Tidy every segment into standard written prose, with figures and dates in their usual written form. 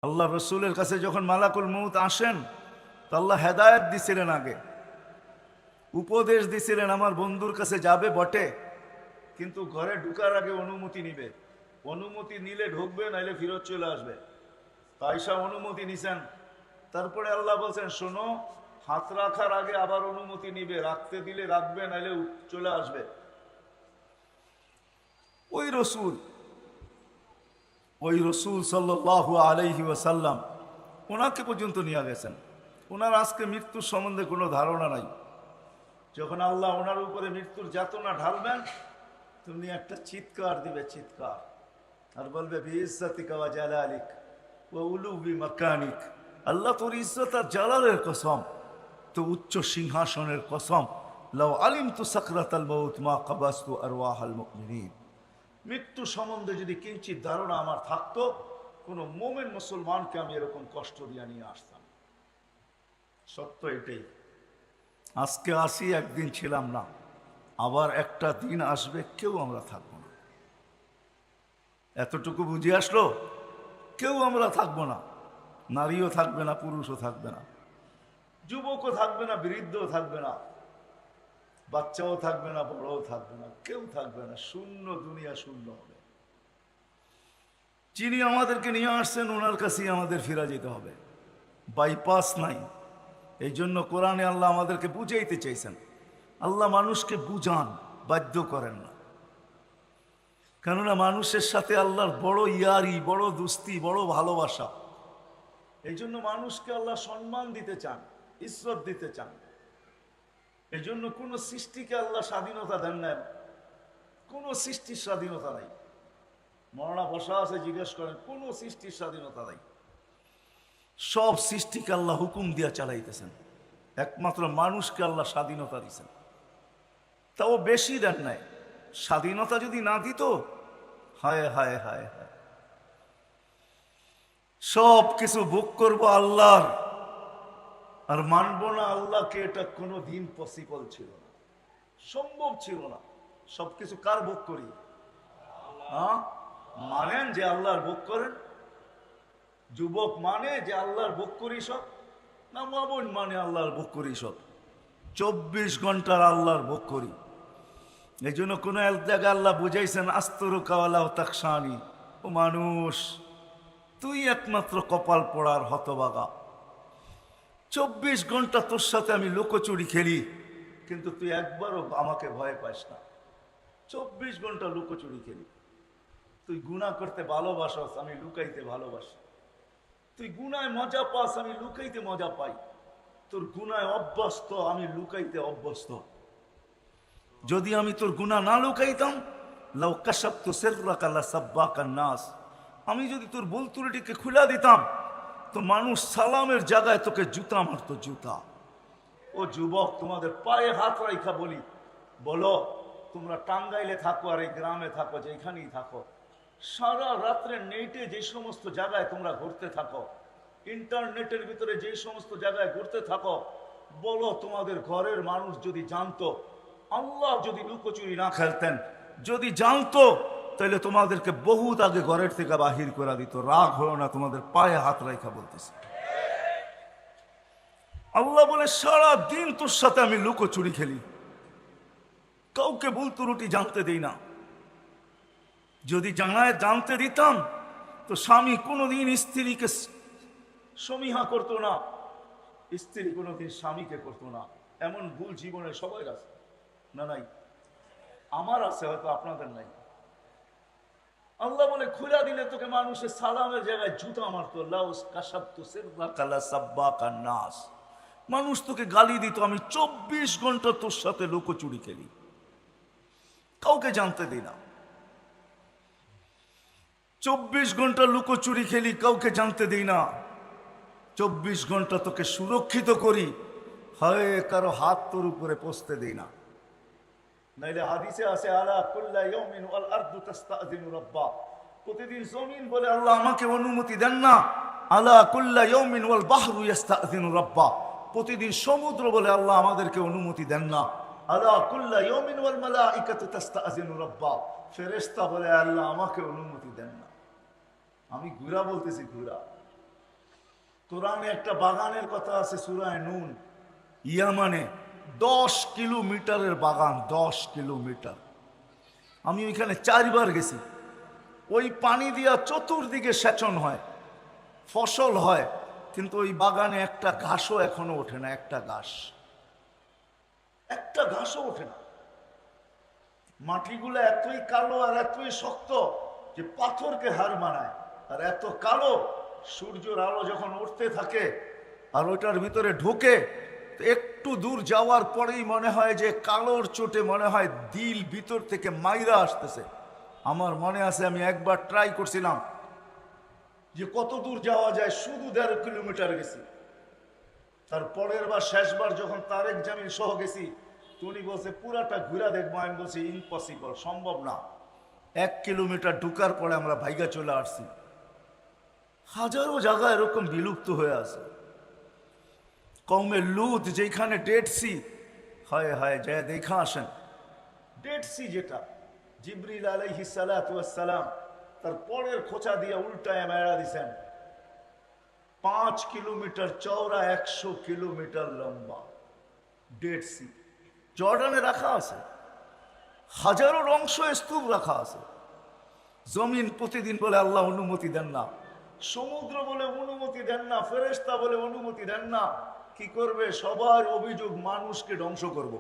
আল্লাহ রসুলের কাছে যখন মালাকুল মউত আসেন তো আল্লাহ হেদায়েত দিছিলেন, আগে উপদেশ দিছিলেন আমার বন্ধুর কাছে যাবে বটে, কিন্তু ঘরে ঢুকার আগে অনুমতি নিবে, অনুমতি নিলে ঢুকবে, নাইলে ফিরত চলে আসবে। তাইসা অনুমতি নিছেন। তারপরে আল্লাহ বলছেন, শোনো, হাত রাখার আগে আবার অনুমতি নিবে, রাখতে দিলে রাখবে, নাইলে চলে আসবে। ওই রসুল সাল্লাল্লাহু আলাইহি ওয়াসাল্লাম ওনাকে পর্যন্ত নিয়ে গেছেন। ওনার আজকে মৃত্যুর সম্বন্ধে কোনো ধারণা নাই। যখন আল্লাহ ওনার উপরে মৃত্যুর যাতনা ঢালবেন, তুমি একটা চিৎকার দিবে, চিৎকার, আর বলবে বিইজ্জাতিকা ওয়া জালালিক ওয়া উলুবি মাকানিক, আল্লাহ তোর ইজ্জত আর জালালের কসম, তো উচ্চ সিংহাসনের কসম, লাউ আলিমতু সাকরাতাল মাউত মা কাবাস্তু আরওয়াহাল মুমিনিন। মৃত্যু সম্বন্ধে যদি কিঞ্চিত ধারণা আমার থাকতো, কোনো মোমেন মুসলমানকে আমি এরকম কষ্ট দিয়ে নিয়ে আসতাম। সত্য এটাই। আজকে আসি, একদিন ছিলাম না, আবার একটা দিন আসবে, কেউ আমরা থাকবো না। এতটুকু বুঝে আসলো, কেউ আমরা থাকবো না। নারীও থাকবে না, পুরুষও থাকবে না, যুবকও থাকবে না, বৃদ্ধও থাকবে না, বাচ্চাও থাকবে না, বড়ও থাকবে না, কেউ থাকবে না। শূন্য, দুনিয়া শূন্য হবে। যিনি আমাদেরকে নিয়ে আসছেন ওনার কাছেই আমাদের ফিরে যেতে হবে, বাইপাস নাই। এই জন্য কোরআনে আল্লাহ আমাদেরকে বুঝাইতে চাইছেন। আল্লাহ মানুষকে বুঝান, বাধ্য করেন না। কেননা মানুষের সাথে আল্লাহর বড় ইয়ারি, বড় দুস্তি, বড় ভালোবাসা। এই জন্য মানুষকে আল্লাহ সম্মান দিতে চান, ইজ্জত দিতে চান। এই জন্য কোনো সৃষ্টিকে আল্লাহ স্বাধীনতা দেন না, কোনো সৃষ্টির স্বাধীনতা নাই। মরনা বসা আছে, জিজ্ঞেস করেন, কোনো সৃষ্টির স্বাধীনতা নাই। সব সৃষ্টিকে আল্লাহ হুকুম দিয়া চালাইতেছেন। একমাত্র মানুষকে আল্লাহ স্বাধীনতা দিছেন, তাও বেশি দেন নাই। স্বাধীনতা যদি না দিত, হায় হায় হায় হায়, সব কিছু ভোগ করবো আল্লাহর, আর মানব না আল্লাহকে, এটা কোনো দিন পসিবল ছিল না, সম্ভব ছিল না। সবকিছু কার ভোগ করি? মানেন যে আল্লাহর ভোগ করেন? যুবক মানে যে আল্লাহর ভোগ করি সব? না মা বোন মানে আল্লাহর ভোগ করি সব? 24 ঘন্টার আল্লাহর ভোগ করি। এই জন্য কোন এক জায়গায় আল্লাহ বুঝাইছেন, আস্তরুকাওয়ালা তাকসানি, ও মানুষ, তুই একমাত্র কপাল পড়ার হতবাগা। 24 ঘন্টা তোর সাথে আমি লুকোচুরি খেলি, কিন্তু তুই একবারও আমাকে ভয় পাস না। 24 ঘন্টা লুকোচুরি খেলি। তুই গুনাহ করতে ভালোবাসস, আমি লুকাইতে ভালোবাসি। তুই গুনায় মজা পাস, আমি লুকাইতে মজা পাই। তোর গুনায় অভ্যস্ত, আমি লুকাইতে অভ্যস্ত। যদি আমি তোর গুনাহ না লুকাইতাম, লাউ কাশাফতু সিররাকা লাসাব্বাকান নাস, আমি যদি তোর ভুল ত্রুটিকে খুলে দিতাম, তো মানুষ সালামের জায়গায় তোকে জুতা মারতো, জুতা। ও যুবক, তোমাদের পায়ে হাত রাইখা বলি, বলো, তোমরা টাঙ্গাইলে থাকো আর এই গ্রামে থাকো, যেখানেই থাকো, সারা রাত্রে নেটে যে সমস্ত জায়গায় তোমরা ঘুরতে থাকো, ইন্টারনেটের ভিতরে যে সমস্ত জায়গায় ঘুরতে থাকো, বলো, তোমাদের ঘরের মানুষ যদি জানতো, আল্লাহ যদি লুকোচুরি না খেলতেন, যদি জানতো, তাহলে তোমাদেরকে বহুত আগে ঘরের থেকে বাহির করে দিত। রাগ হলো না, তোমাদের পায়ে হাত রাখা বলতেছে। আল্লাহ বলে, সারা দিন তোর সাথে আমি লুকোচুরি খেলি, কাউকে ভুল ত্রুটি জানতে দেই না। যদি জানতে দিতাম, তো স্বামী কোনোদিন স্ত্রীকে সমীহা করতো না, স্ত্রী কোনোদিন স্বামীকে করতো না। এমন ভুল জীবনে সবাই আছে না? নাই? আমার আছে, হয়তো আপনাদের নাই। আল্লাহ বলে, খুলে দিলে তোকে মানুষের সালামের জায়গায় জুতা মারতো। মানুষ তোকে গালি দিত, আমি 24 ঘন্টা তোর সাথে লুকোচুরি খেলি, কাউকে জানতে দিই না। 24 ঘন্টা লুকোচুরি খেলি, কাউকে জানতে দিই না। 24 ঘন্টা তোকে সুরক্ষিত করি, হয় কারো হাত তোর উপরে পৌঁছতে দিই না। নাইলে হাদিসে আছে, আলা কুল্লা ইয়াউমিন ওয়াল আরদু তাস্তাযিনু রাব্বা, প্রতিদিন জমিন বলে আল্লাহ আমাকে অনুমতি দেন না। আলা কুল্লা ইয়াউমিন ওয়াল বাহরু ইস্তাযিনু রাব্বা, প্রতিদিন সমুদ্র বলে আল্লাহ আমাদেরকে অনুমতি দেন না। আলা কুল্লা ইয়াউমিন ওয়াল মালাইকাতু তাস্তাযিনু রাব্বা, ফেরেশতা বলে আল্লাহ আমাকে অনুমতি দেন না। আমি ঘুরা বলতেছি, ঘুরা। কোরআনে একটা বাগানের কথা আছে সূরায়ে নুন, ইয়ামানে 10 কিলোমিটারের বাগান, 10 কিলোমিটার। আমি ওইখানে 4 বার গেছি। ওই পানি দিয়া চতুর্দিকে সেচন হয়, ফসল হয়, কিন্তু ওই বাগানে একটা ঘাসও এখনো ওঠে না, একটা ঘাসও ওঠে না। মাটিগুলো এতই কালো আর এতই শক্ত যে পাথরকে হার মানায়। আর এত কালো, সূর্যের আলো যখন উঠতে থাকে আর ওইটার ভিতরে ঢুকে, একটু দূর যাওয়ার পরেই মনে হয় যে কালোর চোটে মনে হয় দিল ভিতর থেকে মাইরা আসতেছে। আমার মনে আছে আমি একবার ট্রাই করছিলাম যে কত দূর যাওয়া যায়, শুধু 1.5 কিলোমিটার গেছি। তার পরের বার, শেষবার যখন তারেক জামিল সহ গেছি, উনি বলছে পুরাটা ঘুরা দেখবো। আমি বলছি ইম্পসিবল, সম্ভব না। 1 কিলোমিটার ঢুকার পরে আমরা ভাইগা চলে আসছি। হাজারো জায়গা এরকম বিলুপ্ত হয়ে আছে। কওমে লুত যেখানে ডেড সি, হায় হায় যায় দেখা আসেন। ডেড সি যেটা জিবরিল আলাইহিস সালাতু ওয়াস সালাম তার পরের খোঁচা দিয়ে উল্টায় মেরা দিছেন। 5 কিলোমিটার চওড়া, 100 কিলোমিটার লম্বা ডেড সি। জর্ডানে রাখা আছে, হাজারো অংশ স্তূপ রাখা আছে। জমিন প্রতিদিন বলে আল্লাহ অনুমতি দেন না, সমুদ্র বলে অনুমতি দেন না, ফেরেশতা বলে অনুমতি দেন না। কি করবে? সবার অভিযোগ মানুষকে ধ্বংস করব।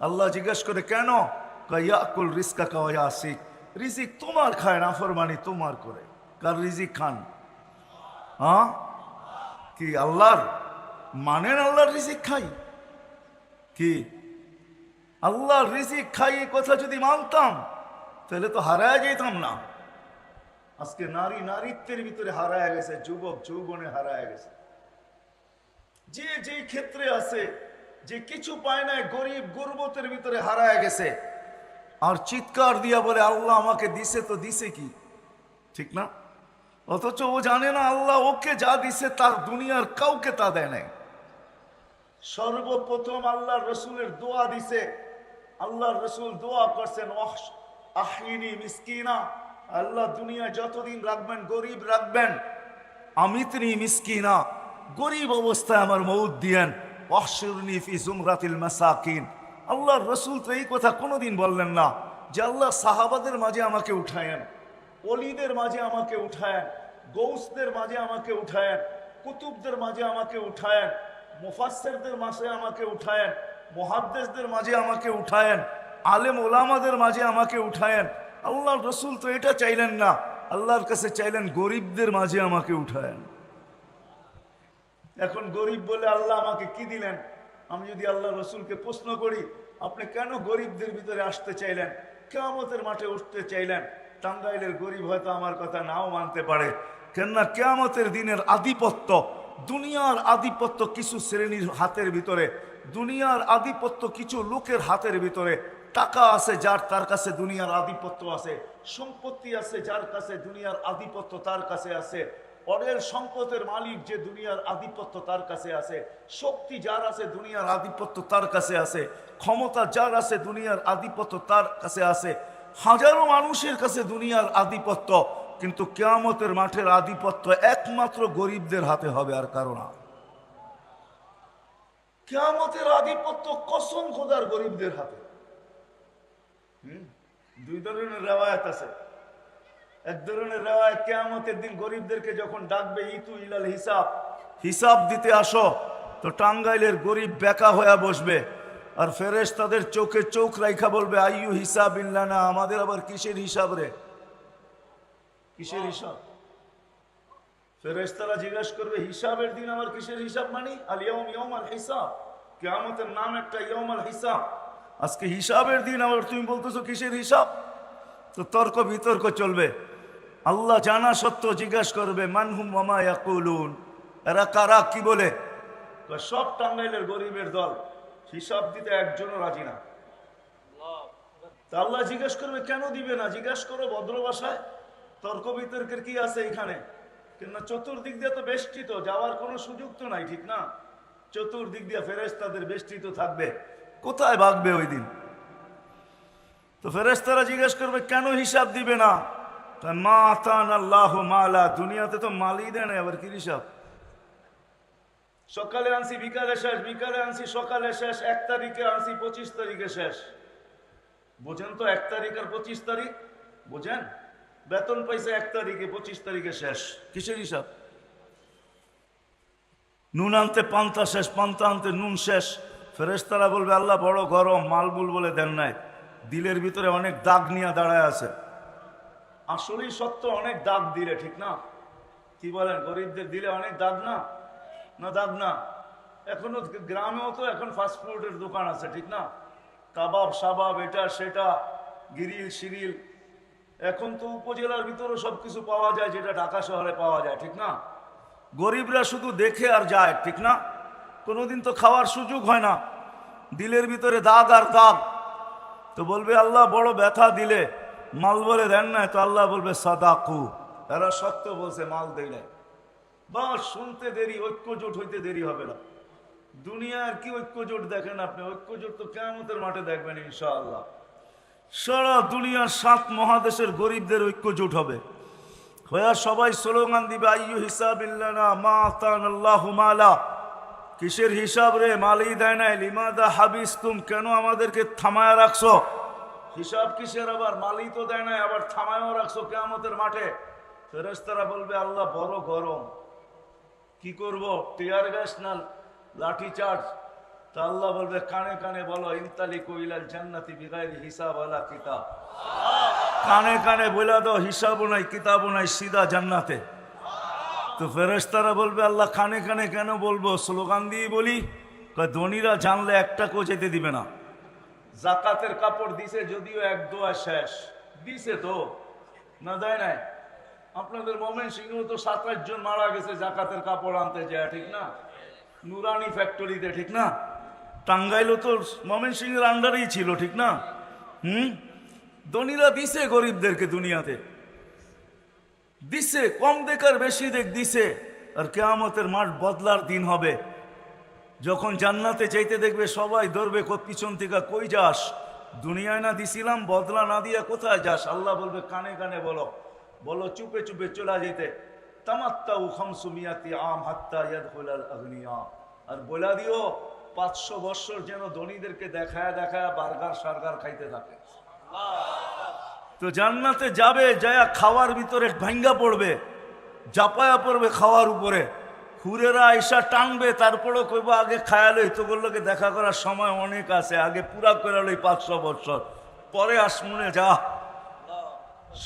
আল্লাহ জিজ্ঞেস করে কেন? ইয়াকুল রিজকা কা ওয়া ইয়াসিক, রিজিক তোমার খায়, নাফরমানি তোমার করে। কার রিজিক খান? হ্যাঁ, কি আল্লাহর? মানেন আল্লাহর রিজিক খাই? কি আল্লাহর রিজিক খাই এই কথা যদি মানতাম তাহলে তো হারায় যেতাম না। আজকে নারী নারীত্বের ভিতরে হারায় গেছে, যুবক যৌবনে হারায় গেছে। যে যেই ক্ষেত্রে আছে, যে কিছু পায় নাই, গরিব গুরবতের ভিতরে হারায় গেছে। আর চিৎকার দিয়া বলে আল্লাহ আমাকে দিছে, তো দিছে কি? ঠিক না? অথচ ও জানে না আল্লাহ ওকে যা দিছে তার দুনিয়ার কাউকে তা দেয় নাই। সর্বপ্রথম আল্লাহর রসুলের দোয়া দিছে। আল্লাহর রসুল দোয়া করছেন, আহিনি মিসকিনা, আল্লাহ দুনিয়া যতদিন রাখবেন গরিব রাখবেন। আমিতনি মিসকিনা, গরিব অবস্থায় আমার মউত দিয়েন। ওয়াহশুরনি ফি জুমরাতিল মাসাকিন। আল্লাহর রসুল তো এই কথা কোনোদিন বললেন না যে আল্লাহ সাহাবাদের মাঝে আমাকে উঠায়েন, ওলিদের মাঝে আমাকে উঠায়েন, গৌসদের মাঝে আমাকে উঠায়েন, কুতুবদের মাঝে আমাকে উঠায়েন, মুফাসসিরদের মাঝে আমাকে উঠায়েন, মুহাদ্দিসদের মাঝে আমাকে উঠায়েন, আলেম ওলামাদের মাঝে আমাকে উঠায়েন। আল্লাহর রসুল তো এটা চাইলেন না, আল্লাহর কাছে চাইলেন গরিবদের মাঝে আমাকে উঠায়েন। এখন গরিব বলে আল্লাহ আমাকে কি দিলেন? আমি যদি আল্লাহ রসুলকে প্রশ্ন করি, আপনি কেন গরিবদের ভিতরে আসতে চাইলেন, কিয়ামতের মাঠে উঠতে চাইলেন? টাঙ্গাইলের গরিব হয়তো আমার কথা নাও মানতে পারে, কেননা কিয়ামতের দিনের আধিপত্য, দুনিয়ার আধিপত্য কিছু শ্রেণীর হাতের ভিতরে, দুনিয়ার আধিপত্য কিছু লোকের হাতের ভিতরে। টাকা আছে যার, তার কাছে দুনিয়ার আধিপত্য আছে। সম্পত্তি আছে যার কাছে, দুনিয়ার আধিপত্য তার কাছে আছে। অরের সম্পদের মালিক যে, দুনিয়ার আধিপত্য তার কাছে আছে। শক্তি যার আছে, দুনিয়ার আধিপত্য তার কাছে আছে। ক্ষমতা যার আছে, দুনিয়ার আধিপত্য তার কাছে আছে। হাজারো মানুষের কাছে দুনিয়ার আধিপত্য, কিন্তু কিয়ামতের মাঠের আধিপত্য একমাত্র গরিবদের হাতে হবে, আর কারো না। কিয়ামতের আধিপত্য কসম খোদার গরিবদের হাতে। দুই ধরনের রেওয়ায়াত আছে। এক ধরনের রেওয়ায়াত, কিয়ামতের দিন গরিবদেরকে যখন ডাকবে, ইতু ইলাল হিসাব, হিসাব দিতে আসো, তো টাঙ্গাইলের গরিব বেকা হয়ে বসবে। আর ফেরেশতাদের চোখে চোখ রাইখা বলবে, আইয়ু হিসাব ইল্লানা, আমাদের আবার কিসের হিসাব রে? কিসের হিসাব? ফেরেশতারা জিজ্ঞেস করবে, হিসাবের দিন আমার কিসের হিসাব? মানি আল ইয়াউম ইয়াউমাল হিসাব, কিয়ামতের নাম একটা ইয়াউমাল হিসাব। আজকে হিসাবের দিন, আবার তুমি বলতেছো কিসের হিসাব? তো তর্ক বিতর্ক চলবে। আল্লাহ জানা সত্ত্বেও জিজ্ঞেস করবে, মানহুম ওয়া মা ইয়াকুলুন, এরা কারা, কি বলে? সব টাঙ্গাইলের গরিবের দল, হিসাব দিতে একজনও রাজি না। তা আল্লাহ জিজ্ঞেস করবে, কেন দিবে না? জিজ্ঞেস করো ভদ্র ভাষায়। তর্ক বিতর্কের কি আছে এখানে? কিন্তু চতুর্দিক দিয়ে তো বেষ্টিত, যাওয়ার কোনো সুযোগ তো নাই, ঠিক না? চতুর্দিক দিয়ে ফেরেশতাদের বেষ্টিত থাকবে, কোথায় ভাগবে ওই দিন? তো ফেরেশতারা জিজ্ঞেস করবে, কেন হিসাব দিবে না? মা আতানা আল্লাহু মালা, দুনিয়াতে তো মালই দেয় না, আবার কি হিসাব? সকালে আনছি বিকালে শেষ, বিকালে আনছি সকালে শেষ, 1 তারিখে আনছি 25 তারিখে শেষ। বোঝেন তো 1 তারিখ আর 25 তারিখ বোঝেন? বেতন পাইছে 1 তারিখে, 25 তারিখে শেষ। কিসের হিসাব? নুন আনতে পান্তা শেষ, পান্তা আনতে নুন শেষ। ফেরেশতারা বলবে আল্লাহ বড় গরম, মালমুল বলে দেন নাই। দিলের ভিতরে অনেক দাগ নিয়ে দাঁড়ায় আছে। আসলেই সত্য, অনেক দাগ দিলে, ঠিক না? কি বলেন, গরিবদের দিলে অনেক দাগ না? না দাগ না? এখনো গ্রামেও তো এখন ফাস্টফুডের দোকান আছে, ঠিক না? কাবাব সাবাব, এটা সেটা, গিরিল সিরিল। এখন তো উপজেলার ভিতরে সবকিছু পাওয়া যায়, যেটা ঢাকা শহরে পাওয়া যায়, ঠিক না? গরিবরা শুধু দেখে আর যায়, ঠিক না? কোনোদিন তো খাওয়ার সুযোগ হয় না। দিলের ভিতরে দাগ আর দাগ। তো বলবে আল্লাহ বড় ব্যথা দিলে, মাল বলে দেন না, তো আল্লাহ বলবে সাদাকু, এরা সত্য বলছে, মাল দেয় নাই। বাস শুনতে দেরি, ঐক্যজোট হইতে দেরি হবে না। দুনিয়ার কি ঐক্যজোট দেখেন আপনি? ঐক্যজোট তো কিয়ামতের মাঠে দেখবেন ইনশাআল্লাহ। সারা দুনিয়ার 7 মহাদেশের গরিবদের ঐক্যজোট হবে, হইয়া সবাই স্লোগান দিবে আইয়ু হিসাবিল্লানা মা আতানাল্লাহু মালা। কিসের হিসাব রে? মালই দেয় নাই। লিমাদা হাবিস্তুম, কেন আমাদেরকে থামায়া রাখছো? হিসাব কিসের আবার? মালই তো দেয় নাই, আবার থামায়ও রাখছো কিয়ামতের মাঠে। ফেরেশতারা বলবে আল্লাহ বড় গরম, কি করব? টিয়ার গ্যাস না লাঠি চার্জ? তা আল্লাহ বলবে কানে কানে বলো ইনতালিকু ইলাল জান্নাতি বিগাইরি হিসাব ওয়ালা কিতাব। কানে কানে বলে দাও হিসাবও নাই কিতাবও নাই, সিধা জান্নাতে। তো ফেরেশতারা বলবে আল্লাহ কানে কানে কেন বলবো? স্লোগান দিয়ে বলি। ধনীরা জানলে একটা কো যেতে দিবে না। জাকাতের কাপড় দিছে যদিও 1 দোয়া শেষ দিছে, তো না দেয় নাই? আপনাদের ময়মনসিংহ তো 27 জন মারা গেছে জাকাতের কাপড় আনতে যায়, ঠিক না? নুরানি ফ্যাক্টরিতে, ঠিক না? টাঙ্গাইলও তো ময়মনসিংহের আন্ডারেই ছিল, ঠিক না? ধনীরা দিছে গরিবদেরকে, দুনিয়াতে দিছে, কম দেখার বেশি দেখ দিছে। আর কিয়ামতের মাঠ বদলার দিন হবে, যখন জান্নাতে চাইতে দেখবে সবাই ধরবে পিছন থেকে, কই যাস? দুনিয়ায় না দিছিলাম, বদলা না দিয়া কোথায় যাস? আল্লাহ বলবে কানে কানে বলো, বলো চুপে চুপে চলে যেতে। তামাত্তাউ খামসুমিয়াতি আম হাত্তা ইয়াদখুলাল আগনিয়া। আর বলা দিও 500 বছর যেন ধনীদেরকে দেখায় দেখায় বার্গার সার্গার খাইতে থাকে। তো জান্নাতে যাবে, যায়া খাওয়ার ভিতরে ভাঙ্গা পড়বে, জাপায়া পড়বে খাওয়ার উপরে। হুরেরা আয়সা টানবে, তারপরেও কইব আগে খায়ালই তো, বললোকে দেখা করার সময় অনেক আছে, আগে পুরা করে লই 500 বছর, পরে আসমুনে যা।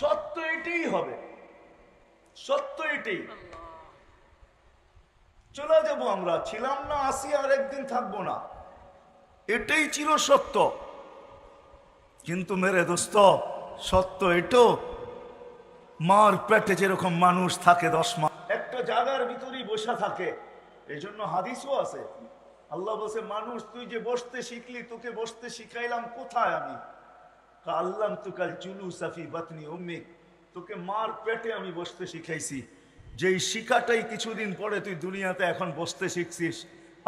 সত্য এটাই হবে, সত্য এটাই। চলে যাবো আমরা, ছিলাম না, আসি, আর একদিন থাকবো না, এটাই চির সত্য। কিন্তু মেরে দোস্ত, সত্য এটো, মার পেটে যেরকম মানুষ থাকে 10 মাস একটা জায়গার ভিতরেই বসা থাকে। এই জন্য হাদিসও আছে, আল্লাহ বলছে মানুষ তুই যে বসতে শিখলি, তোকে বসতে শিখাইলাম কোথায় আমি? আল্লাম তুকাল জুলুসা ফি বাতনি উম্মিক, তোকে মার পেটে আমি বসতে শিখাইছি। যেই শিখাটাই কিছুদিন পরে তুই দুনিয়াতে এখন বসতে শিখছিস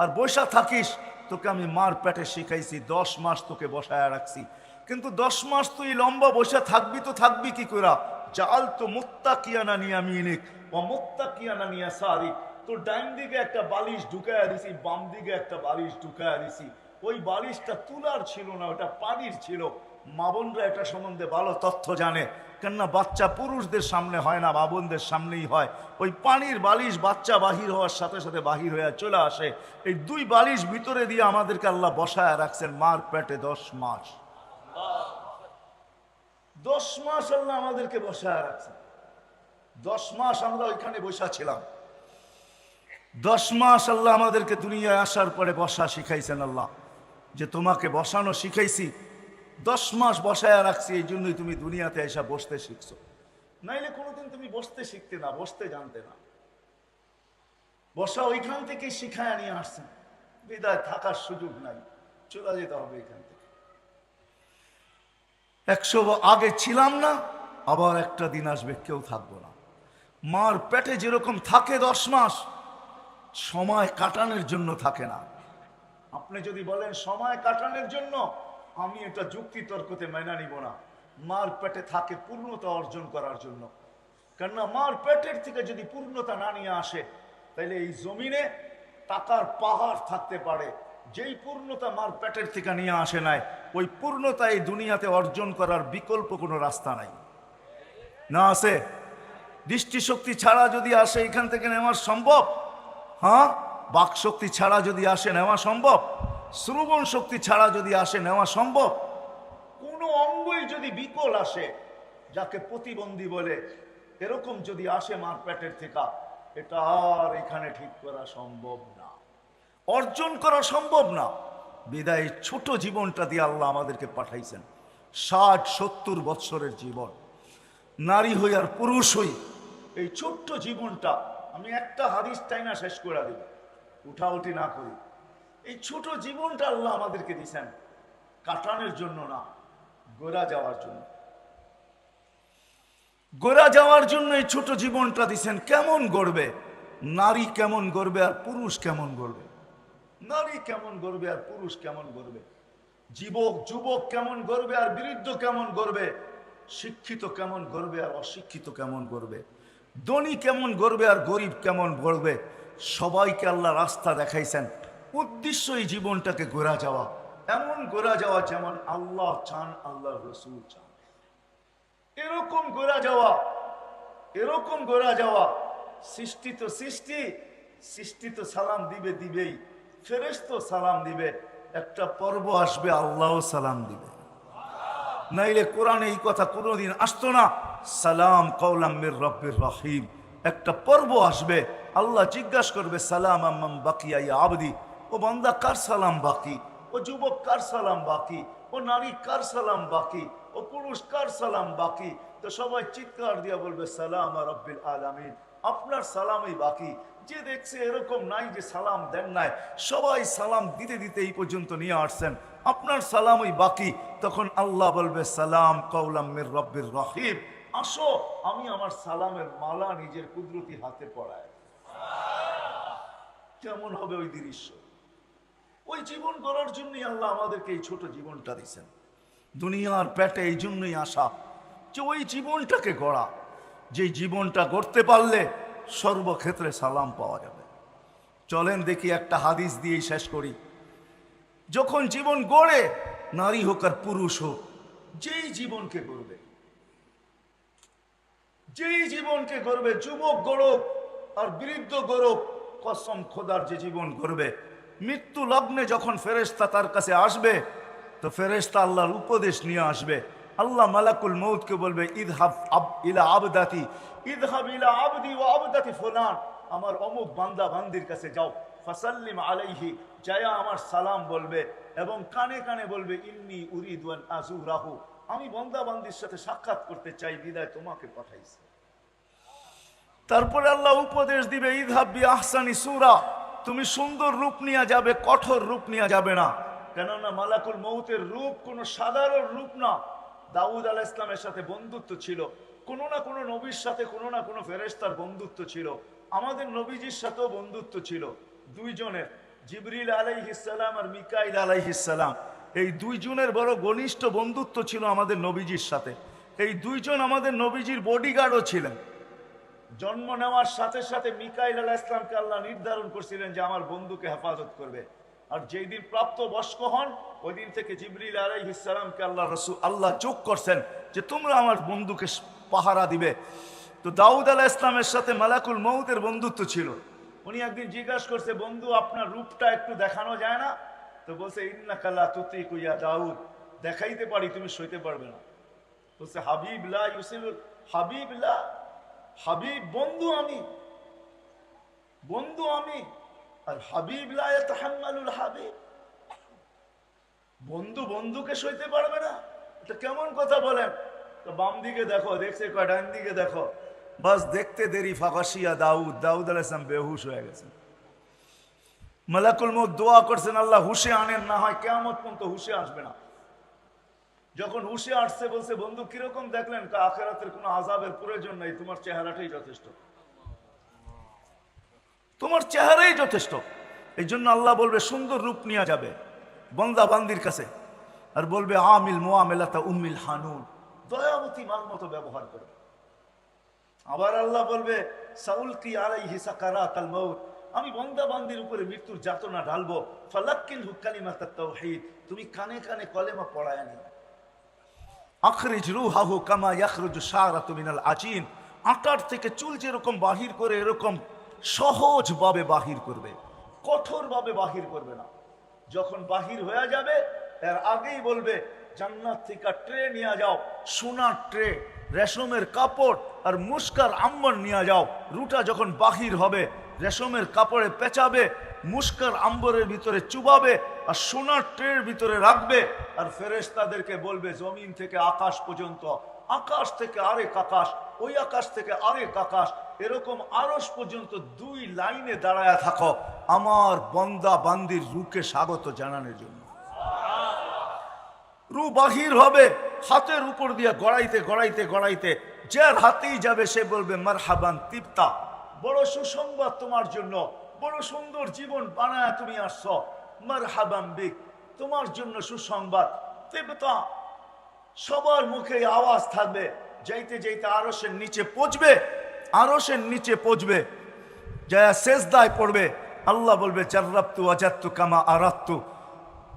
আর বসা থাকিস, তোকে আমি মার পেটে শিখাইছি। 10 মাস তোকে বসায় রাখছি, কিন্তু 10 মাস তুই লম্বা বসে থাকবি তো থাকবি কি করে? জাল তো মুত্তাকিয়ানা নিয়ামিনিক ওয়া মুত্তাকিয়ানা নিয়াসারিক, তোর ডাইন দিকে একটা বালিশ ঢুকায়া দিছি, বাম দিকে একটা বালিশ ঢুকায়া দিছি। ওই বালিশটা তুলার ছিল না, ওটা পানির ছিল। মা বোনরা এটা সম্বন্ধে ভালো তথ্য জানে, কেননা বাচ্চা পুরুষদের সামনে হয় না, মা বোনদের সামনেই হয়। ওই পানির বালিশ বাচ্চা বাহির হওয়ার সাথে সাথে বাহির হয়ে চলে আসে। এই 2 বালিশ ভিতরে দিয়ে আমাদেরকে আল্লাহ বসায় রাখছেন মার পেটে 10 মাস। 10 মাস আল্লাহ আমাদেরকে বসায় রাখছেন। 10 মাস আমরা ওইখানে বসা ছিলাম। 10 মাস আল্লাহ আমাদেরকে দুনিয়ায় আসার পরে বসা শিখাইছেন। আল্লাহ যে তোমাকে বসানো শিখাইছি, 10 মাস বসায় রাখছি, এই জন্যই তুমি দুনিয়াতে এসে বসতে শিখছো। নাইলে কোনোদিন তুমি বসতে শিখতে না, বসতে জানতে না। বসা ওইখান থেকে শিখায় নিয়ে আসছেন, বিদায় থাকার সুযোগ নাই, চলে যেতে হবে এখান থেকে। 100 আগে ছিলাম না, আবার একটা দিন আসবে কেউ থাকবো না। মার পেটে যেরকম থাকে 10 মাস, সময় কাটানোর জন্য থাকে না। আপনি যদি বলেন সময় কাটানোর জন্য, আমি এটা যুক্তি তর্কতে মেনে নিব না। মার পেটে থাকে পূর্ণতা অর্জন করার জন্য। কেননা মার পেটের থেকে যদি পূর্ণতা না নিয়ে আসে, তাহলে এই জমিনে টাকার পাহাড় থাকতে পারে, যেই পূর্ণতা মার পেটের থেকে নিয়ে আসে নাই, ওই পূর্ণতা এই দুনিয়াতে অর্জন করার বিকল্প কোনো রাস্তা নাই। না আছে? দৃষ্টিশক্তি ছাড়া যদি আসে এখান থেকে নেওয়া সম্ভব? হ্যাঁ। বাকশক্তি ছাড়া যদি আসে নেওয়া সম্ভব? শ্রবণ শক্তি ছাড়া যদি আসে নেওয়া সম্ভব? কোনো অঙ্গই যদি বিকল আসে, যাকে প্রতিবন্ধী বলে, এরকম যদি আসে মার পেটের থেকে, এটা আর এখানে ঠিক করা সম্ভব না, অর্জন করা সম্ভব না। বিদায় ছোট জীবনটা দিয়ে আল্লাহ আমাদেরকে পাঠাইছেন। 60-70 বৎসরের জীবন, নারী হই আর পুরুষ হই, এই ছোট্ট জীবনটা, আমি একটা হাদিস টাইনা শেষ করে দিব, উঠাউঠি না করি। এই ছোট জীবনটা আল্লাহ আমাদেরকে দিয়েছেন কাটানোর জন্য না, গোরা যাওয়ার জন্য। গোরা যাওয়ার জন্য এই ছোট জীবনটা দিছেন। কেমন গড়বে? নারী কেমন গড়বে আর পুরুষ কেমন গড়বে? নারী কেমন গড়বে আর পুরুষ কেমন গড়বে? যুবক কেমন গড়বে আর বৃদ্ধ কেমন গড়বে? শিক্ষিত কেমন গড়বে আর অশিক্ষিত কেমন গড়বে? ধনী কেমন গড়বে আর গরিব কেমন গড়বে? সবাইকে আল্লাহ রাস্তা দেখাইছেন। উদ্দেশ্য এই জীবনটাকে গোরা যাওয়া, এমন গোরা যাওয়া যেমন আল্লাহ চান, আল্লাহ রসুল চান। এরকম গোরা যাওয়া, এরকম গোরা যাওয়া। সৃষ্টি তো সৃষ্টি তো সালাম দিবেই, ফেরেশতা সালাম দিবে। একটা পর্ব আসবে আল্লাহ সালাম দিবে, নাইলে কোরআনে এই কথা কোনোদিন আসতো না। সালাম কওলাম মির রব্বির রহিম। একটা পর্ব আসবে, আল্লাহ জিজ্ঞাসা করবে সালাম আম্মাম বাকিয়া ইয়া আবদি। ও বান্দা কার সালাম বাকি? ও যুবক কার সালাম বাকি? ও নারী কার সালাম বাকি? ও পুরুষ কার সালাম বাকি? তো সবাই চিৎকার দিয়া বলবে সালাম রব্বিল আলামিন, আপনার সালামই বাকি। যে দেখছে এরকম নাই যে সালাম দেন নাই, সবাই সালাম দিতে দিতে এই পর্যন্ত নিয়ে আসছেন, আপনার সালামই বাকি। তখন আল্লাহ বলবে সালাম কওলাম মির রব্বির রহিম, আসো আমি আমার সালামের মালা নিজের কুদরতি হাতে পড়ায়। কেমন হবে ওই দৃশ্য? ওই জীবন গড়ার জন্যই আল্লাহ আমাদেরকে এই ছোট জীবনটা দিয়েছেন। দুনিয়ার পেটে এই জন্যই আসা, যে ওই জীবনটাকে গড়া, যে জীবনটা গড়তে পারলে সর্বক্ষেত্রে সালাম পাওয়া যাবে। চলেন দেখি একটা হাদিস দিয়েই শেষ করি। যখন জীবন গড়ে, নারী হোক আর পুরুষ হোক, যেই জীবনকে গড়বে, যেই জীবনকে গড়বে, যুবক গড়ক আর বৃদ্ধ গড়ক, কসম খোদার যে জীবন গড়বে, মৃত্যু লগ্নে যখন ফেরেশতা তার কাছে আসবে, তো ফেরেশতা আল্লাহর উপদেশ নিয়ে আসবে। আল্লাহ মালাকুল মউতকে বলবে ইযহাব ইলা আবদাতি, ইযহাব ইলা আবদি ওয়া আবদাতি ফুলান, আমার অমুক বান্দা বান্দির কাছে যাও, ফাসাল্লিম আলাইহি, যায়া আমার সালাম বলবে এবং কানে কানে বলবে ইন্নী উরিদু আন আযুরাহু, আমি বান্দা বান্দির সাথে সাক্ষাৎ করতে চাই, বিদায় তোমাকে পাঠাইছি। তারপরে আল্লাহ উপদেশ দিবে ইযহাব বি আহসানি সূরা, তুমি সুন্দর রূপ নিয়ে যাবে, কঠোর রূপ নিয়ে যাবে না। কেননা মালাকুল মউতের রূপ কোনো সাধারণ রূপ না। দাউদ আলাইহিস সালামের সাথে বন্ধুত্ব ছিল, কোনো না কোনো নবীর সাথে কোনো না কোনো ফেরেশতার বন্ধুত্ব ছিল, আমাদের নবীজির সাথেও বন্ধুত্ব ছিল দুইজনের, জিবরিল আলাইহিস সালাম আর মিকাইল আলাইহিস সালাম। এই দুইজনের বড় ঘনিষ্ঠ বন্ধুত্ব ছিল আমাদের নবীজির সাথে। এই দুইজন আমাদের নবীজির বডিগার্ডও ছিলেন। জন্ম নেওয়ার সাথে সাথে মিকাইল আলাইহিস সালামকে আল্লাহ নির্ধারণ করছিলেন যে আমার বন্ধুকে হেফাজত করবে। আর যেই দিন প্রাপ্ত বয়স্ক হন, ওই দিন থেকে জিবরিল আলাইহিস সালামকে আল্লাহ যোগ করছেন যে তোমরা আমার বন্ধুকে পাহারা দিবে। তো দাউদ আলাইহিস সালামের সাথে মালাকুল মউতের বন্ধুত্ব ছিল। উনি একদিন জিজ্ঞাসা করছে, বন্ধু আপনার রূপটা একটু দেখানো যায় না? তো বলছে ইন্নাকা লা তুতিকু ইয়া দাউদ, দেখাইতে পারি, তুমি সইতে পারবে না। বলছে হাবিব লা ইউসিলুল হাবিব লা, হাবিব বন্ধু আমি, বন্ধু আমি, আর হাবিব লা ইয়াতাহাম্মালুল হাবিব, বন্ধু বন্ধুকে সইতে পারবে না, এটা কেমন কথা বলেন? তো বাম দিকে দেখো, দেখছে কয় ডান দিকে দেখো, বাস দেখতে দেরি ফাগাশিয়া দাউদ, দাউদ আলাইহিস সালাম বেহুশ হয়ে গেছেন। মালাকুল মউত দোয়া করছেন আল্লাহ হুশে আনেন, না হয় কিয়ামত পর্যন্ত হুশে আসবে না। যখন হুশে আসছে বলছে বন্ধু কিরকম দেখলেন? আখিরাতের কোনো আযাবের প্রয়োজন নাই, তোমার চেহারাটাই যথেষ্ট, তোমার চেহারাই যথেষ্ট। এই জন্য আল্লাহ বলবে সুন্দর রূপ নিয়ে যাবে বান্দা বান্দির কাছে, আর বলবে আমিল মুআমিলাতা উম্মিল হানুন, দয়াবতী মার মতো ব্যবহার করবে। আবার আল্লাহ বলবে সাউলকি আলাইহি সাকারাতাল মাউত, আমি বন্দা বান্দির উপরে মৃত্যুর যাতনা ঢালবো, ফালাক্কিনহু কালিমাতাত তাওহীদ, তুমি কানে কানে কলেমা পড়ায় নি। আখরিজ রূহাহু কামা ইয়াখরুজু শারাতু মিনাল আজিন, আটার থেকে চুল যেরকম বাহির করে এরকম সহজভাবে বাহির করবে, কঠোরভাবে বাহির করবে না। যখন বাহির হয়ে যাবে এর আগেই বলবে জান্নাত থেকে ট্রে নিয়ে যাও, সোনার ট্রে, রেশমের কাপড় আর মুস্কার আম্বর নিয়ে যাও। রুটা যখন বাহির হবে রেশমের কাপড়ে পেঁচাবে, মুস্কার আম্বরের ভিতরে চুবাবে আর সোনার ট্রের ভিতরে রাখবে। আর ফেরেশতাদেরকে বলবে জমিন থেকে আকাশ পর্যন্ত, আকাশ থেকে আরেক আকাশ, ওই আকাশ থেকে আরেক আকাশ, এরকম আরশ পর্যন্ত 2 লাইনে দাঁড়ায় থাকো আমার বন্দা বান্দির রূকে স্বাগত জানানোর জন্য। রু বাহির হবে, হাতের উপর দিয়ে গড়াইতে গড়াইতে গড়াইতে যার হাতেই যাবে সে বলবে মারহাবান তিপ্তা, বড় সুসংবাদ তোমার জন্য, বড় সুন্দর জীবন বানায় তুমি আসছো, মারহাবান বিক, তোমার জন্য সুসংবাদ। তিপ্তা, সবার মুখে আওয়াজ থাকবে। যাইতে যাইতে আরশের নিচে পৌঁছবে, আরশের নিচে পৌঁছবে, যা সেজদায় পড়বে। আল্লাহ বলবে জাররাবতু ওয়াজাদতু কামা আরাদতু,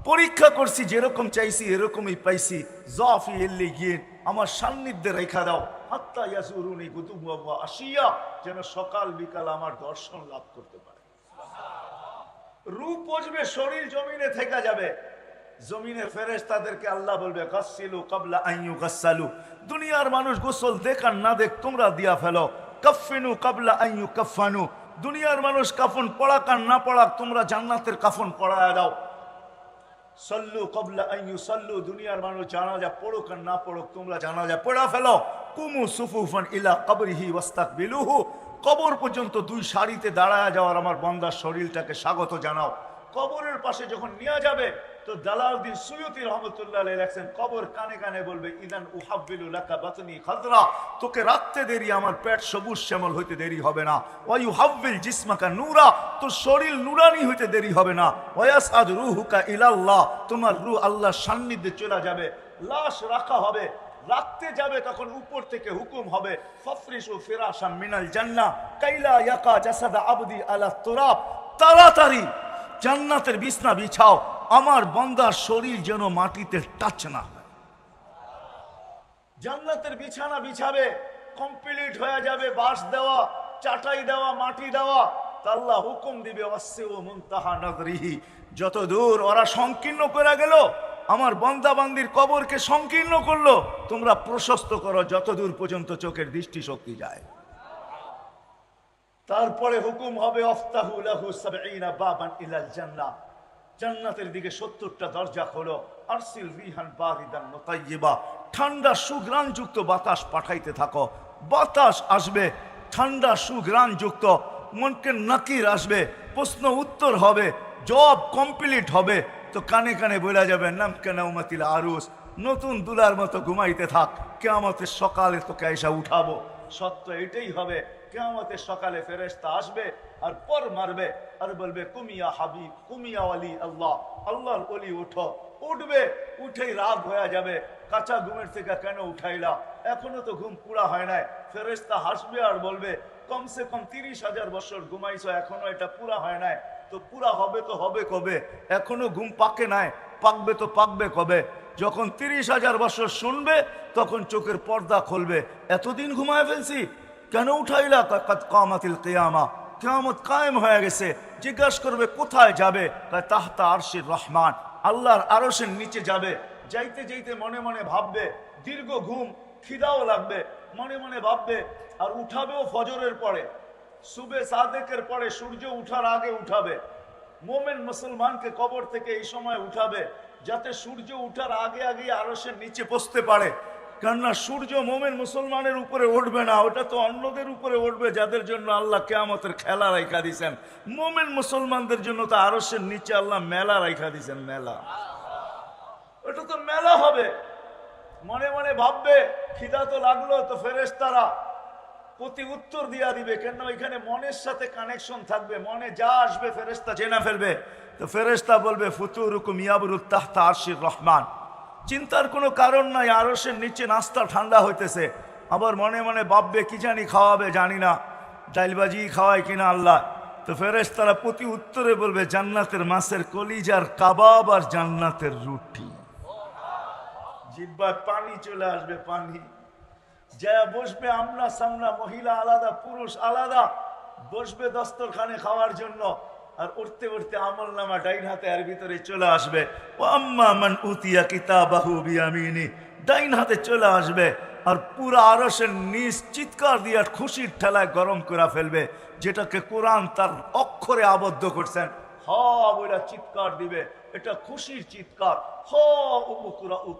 পরীক্ষা করছি যেরকম চাইছি এরকমই পাইছি, জাফি ইল্লিগিন, আমার সান্নিধ্যে রেখা দাও, হাত্তা ইয়াজুরুনি গুদুওয়া ওয়া আশিয়া, যেন সকাল বিকাল আমার দর্শন লাভ করতে পারে। রূপ পৌঁছবে, শরীর জমিনে থেকে যাবে। জমিনের ফেরেশতাদেরকে আল্লাহ বলবে গাসসিলু ক্বাবলা আন ইউগাসসালু, দুনিয়ার মানুষ গোসল দেখ আর না দেখ তোমরা দিয়া ফেলো। কাফফিনু ক্বাবলা আন ইউকাফফানু, দুনিয়ার মানুষ কাফন পড়াক আর না পড়াক তোমরা জান্নাতের কাফন পড়ায়া দাও। সল্লু ক্বাবলা আন ইউসাল্লু, দুনিয়ার মানুষ জানাজা পড়ুক আর না পড়ুক তোমরা জানাজা পড়া ফেলো। কুমু সুফুফান ইলা কবরিহি ওয়াস্তাকবিলুহু, কবর পর্যন্ত 2 সারিতে দাঁড়ায়া যাওয়ার আমার বান্দার শরীরটাকে স্বাগত জানাও। কবরের পাশে যখন নিয়ে যাবে তো জালালউদ্দিন সুয়ুতী রহমতুল্লাহ আলাইহি লেখেন, কবর কানে কানে বলবে ইদান উহাব্বিলু লাকা বাতনি খাদরা, তোকে রাখতে দেরি আমার পেট সবুজ শ্যামল হইতে দেরি হবে না। ওয়া ইউহাব্বিল জিসমাকা নূরা, তোর শরীর নুরানি হইতে দেরি হবে না। ওয়া ইয়াসআদ রূহুকা ইলাল্লাহ, তোমার রূহ আল্লাহর সান্নিধ্যে চলে যাবে। লাশ রাখা হবে, রাখতে যাবে তখন উপর থেকে হুকুম হবে ফাফরিশু ফিরাশাম মিনাল জান্নাহ কাইলা ইয়াকা জাসাদা আবদি আলা তুরাব, তাড়াতাড়ি জান্নাতের বিছনা বিছাও, আমার বান্দার শরীর যেন মাটিতে টাচ না হয়। জান্নাতের বিছানা বিছাবে, কমপ্লিট হয়ে যাবে, বাঁশ দেওয়া, চাটাই দেওয়া, মাটি দেওয়া, আল্লাহ হুকুম দিবে ওয়াসিউ মুনতাহা নাযরিহি, যত দূর ওরা সংকীর্ণ করে গেল, আমার বান্দা বান্দির কবরকে সংকীর্ণ করলো, তোমরা প্রশস্ত করো যত দূর পর্যন্ত চোখের দৃষ্টি শক্তি যায়। তারপরে হুকুম হবে আফতাহু লাহু ৭০ বাবান ইলাল জান্নাহ, জান্নাতের দিকে ৭০টা দরজা খোলো। আরসিল রিহান বারিদান মুতাইয়্যিবা, ঠান্ডা সুঘ্রাণ যুক্ত বাতাস পাঠাইতে থাকো। বাতাস আসবে ঠান্ডা সুঘ্রাণ যুক্ত, মনকে নাকির আসবে, প্রশ্ন উত্তর হবে, জব কমপ্লিট হবে। তো কানে কানে বলা যাবে নামকে নাউমাতিল আরুস, নতুন দুলার মতো ঘুমাইতে থাক, কিয়ামতের সকালে তোকে এসে উঠাবো। সত্য এটাই হবে, কিয়ামতের সকালে ফেরেশতা আসবে আর পর মারবে আর বলবে কুমিয়া হাবিব কুমিয়া ওয়ালি আল্লাহ, আল্লাহর ওলি উঠো। উঠবে, উঠেই রাত হয়ে যাবে, কাঁচা ঘুমের থেকে কেন উঠাইলা, এখনো তো ঘুম পুরা হয় নাই। ফেরেশতা হাসবে আর বলবে কমসে কম ৩০,০০০ বছর ঘুমাইছো, এখনো এটা পুরা হয় নাই। তো পুরা হবে তো হবে কবে, এখনো ঘুম পাকে নাই, পাকবে তো পাকবে কবে। যখন ৩০,০০০ বছর শুনবে তখন চোখের পর্দা খুলবে, এতদিন ঘুমায় ফেলছি কেন উঠাইলা, কাদ কামাতিল কিয়ামা, কিয়ামত কায়েম হয়ে গেছে। জিজ্ঞাসা করবে কোথায় যাবে, তাহতা আরশির রহমান, আল্লাহর আরশের নিচে যাবে। যাইতে যাইতে মনে মনে ভাববে, দীর্ঘ ঘুম, খিদাও লাগবে, মনে মনে ভাববে। আর উঠাবেও ফজরের পরে, সুবে সাদেকের পরে, সূর্য উঠার আগে উঠাবে। মোমেন মুসলমানকে কবর থেকে এই সময় উঠাবে যাতে সূর্য উঠার আগে আগে আরশের নিচে বসতে পারে। কেননা সূর্য মোমেন মুসলমানের উপরে উঠবে না, ওটা তো অন্যদের উপরে উঠবে যাদের জন্য আল্লাহ কিয়ামতের খেলা রাখা দিয়েছেন। মোমেন মুসলমানদের জন্য তো আরশের নিচে আল্লাহ মেলা রাখা দিয়েছেন, মেলা, ওটা তো মেলা হবে। মনে মনে ভাববে খিদা তো লাগলো, তো ফেরেশতারা প্রতি উত্তর দিয়া দিবে, কেন এখানে মনের সাথে কানেকশন থাকবে, মনে যা আসবে ফেরেশতা জেনে ফেলবে। তো ফেরেশতা বলবে ফুতুরুকুম ইয়াবরুত তাহতা আরশির রহমান, চিন্তার কোনো কারণ নাই, আরশের নিচে নাস্তা ঠান্ডা হইতেছে। আবার মনে মনে ভাববে কি জানি খাওয়াবে, জানি না, ডাইলবাজি খাওয়ায় কিনা আল্লাহ। তো ফেরেশতারা প্রতি উত্তরে বলবে জান্নাতের মাছের কলিজার কাবাব আর জান্নাতের রুটি। জিহ্বায় পানি চলে আসবে, পানি যা বসবে আমনা সামনা, মহিলা আলাদা পুরুষ আলাদা, বসবে দস্তরখানে খাওয়ার জন্য। আর উঠতে উঠতে আমল নামা ডাইন হাতে এর ভিতরে চলে আসবে। ও আম্মা মান উতিয়া কিতাবাহু বিয়ামিনি, ডাইন হাতে চলে আসবে। আর পুরা আরশের নিচ চিৎকার দিয়ে খুশির ঠেলায় গরম করে ফেলবে, যেটাকে কোরআন তার অক্ষরে আবদ্ধ করছেন। বইরা চিৎকার দিবে, এটা খুশির চিৎকার।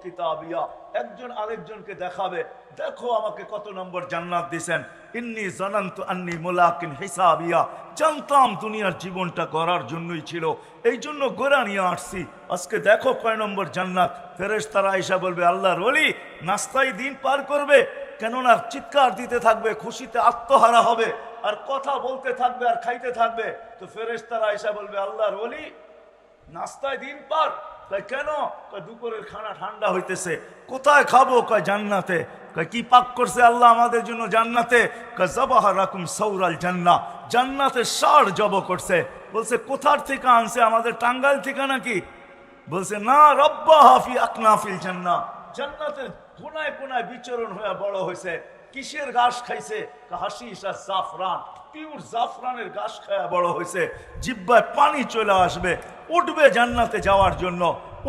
কিতাবিয়া, একজন আরেকজনকে দেখাবে, দেখো আমাকে কত নম্বর জান্নাত দিয়েছেন। ইন্নী জানান্তু আন্নী মুলাকিন হিসাবিয়া, জানতাম দুনিয়ার জীবনটা গড়ার জন্যই ছিল, এই জন্য গোড়া নিয়ে আসছি। আজকে দেখো কয় নম্বর জান্নাত। ফেরেশতারা আয়েশা বলবে আল্লাহর ওলি নাস্তায় দিন পার করবে, কেননা চিৎকার দিতে থাকবে, খুশিতে আত্মহারা হবে, আর কথা বলতে থাকবে আর খাইতে থাকবে। তো ফেরেশতারা আয়েশা বলবে আল্লাহর ওলি নাস্তায় দিন পার। কয় কেন? কয় দুপুরের খানা ঠান্ডা হইতেছে। কোথায় খাবো? কয় জান্নাতে। কয় কি পাক করছে আল্লাহ আমাদের জন্য জান্নাতে? কয় যাবাহা রাকুম সাউরাল জান্নাহ, জান্নাতের ষাঁড় জব করছে। বলছে কোথার থেকে আনছে? আমাদের টাঙ্গাইল থেকে নাকি? বলছে না, রব্বাহা ফি আকনাফিল জান্নাহ, জান্নাতের কোনায় কোনায় বিচরণ হয়ে বড় হয়েছে। কিসের ঘাস খাইছে? হাসিস আর জাফরান, পিওর জাফরানের ঘাস খায়া বড় হয়েছে। জিহ্বায় পানি চলে আসবে, উঠবে জান্নাতে যাওয়ার জন্য।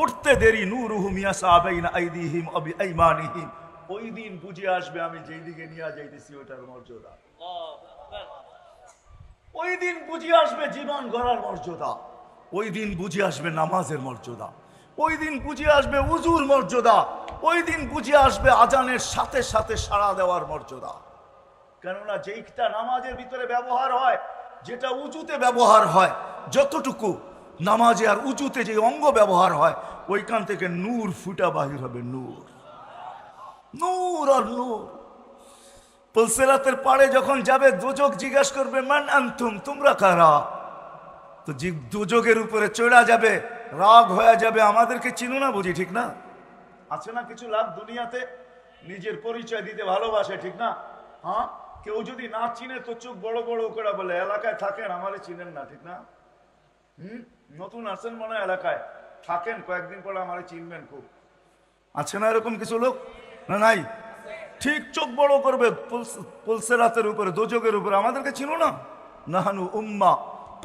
উঠতে দেরি নূরুহুম ইয়াসা বাইনা আইদিহিম ওয়া বিআইমানিহিম, ওই দিন বুঝে আসবে আমি যেই দিকে নিয়ে যাইতেছি ওটার মর্যাদা। ওই দিন বুঝে আসবে জীবন গড়ার মর্যাদা। ওই দিন বুঝে আসবে নামাজের মর্যাদা। ওই দিন বুঝে আসবে উজুর মর্যাদা। ওই দিন বুঝে আসবে আজানের সাথে সাথে সাড়া দেওয়ার মর্যাদা। কেননা যেইটা নামাজের ভিতরে ব্যবহার হয়, যেটা উজুতে ব্যবহার হয়, যতটুকু নামাজে আর উজুতে যে অঙ্গ ব্যবহার হয়, ওইখান থেকে নূর ফুটা বাহির হবে। নূর, নূর আর নূর। পুলসিরাতের পাড়ে যখন যাবে, দোজক জিজ্ঞাসা করবে মান আনতুম, তোমরা কারা? তো দোজকের উপরে চড়া যাবে, রাগ হয়ে যাবে, আমাদেরকে চিনো না বুঝি, ঠিক না? আছে না কিছু লাভ দুনিয়াতে, নিজের পরিচয় দিতে ভালোবাসে, ঠিক না? হ্যাঁ, কেউ যদি না চিনে তো চোখ বড় বড় করে বলে এলাকায় থাকেন, আমারে চিনেন না, ঠিক না? নতুন আছেন মনে হয়, এলাকায় থাকেন, কয়েকদিন পরে আমারে চিনবেন খুব। আছে না এরকম কিছু লোক? না নাই? ঠিক চোখ বড় করবে পুলসিরাতের উপরে, দোজকের উপরে, আমাদেরকে চিনো না? নাহানু উম্মা,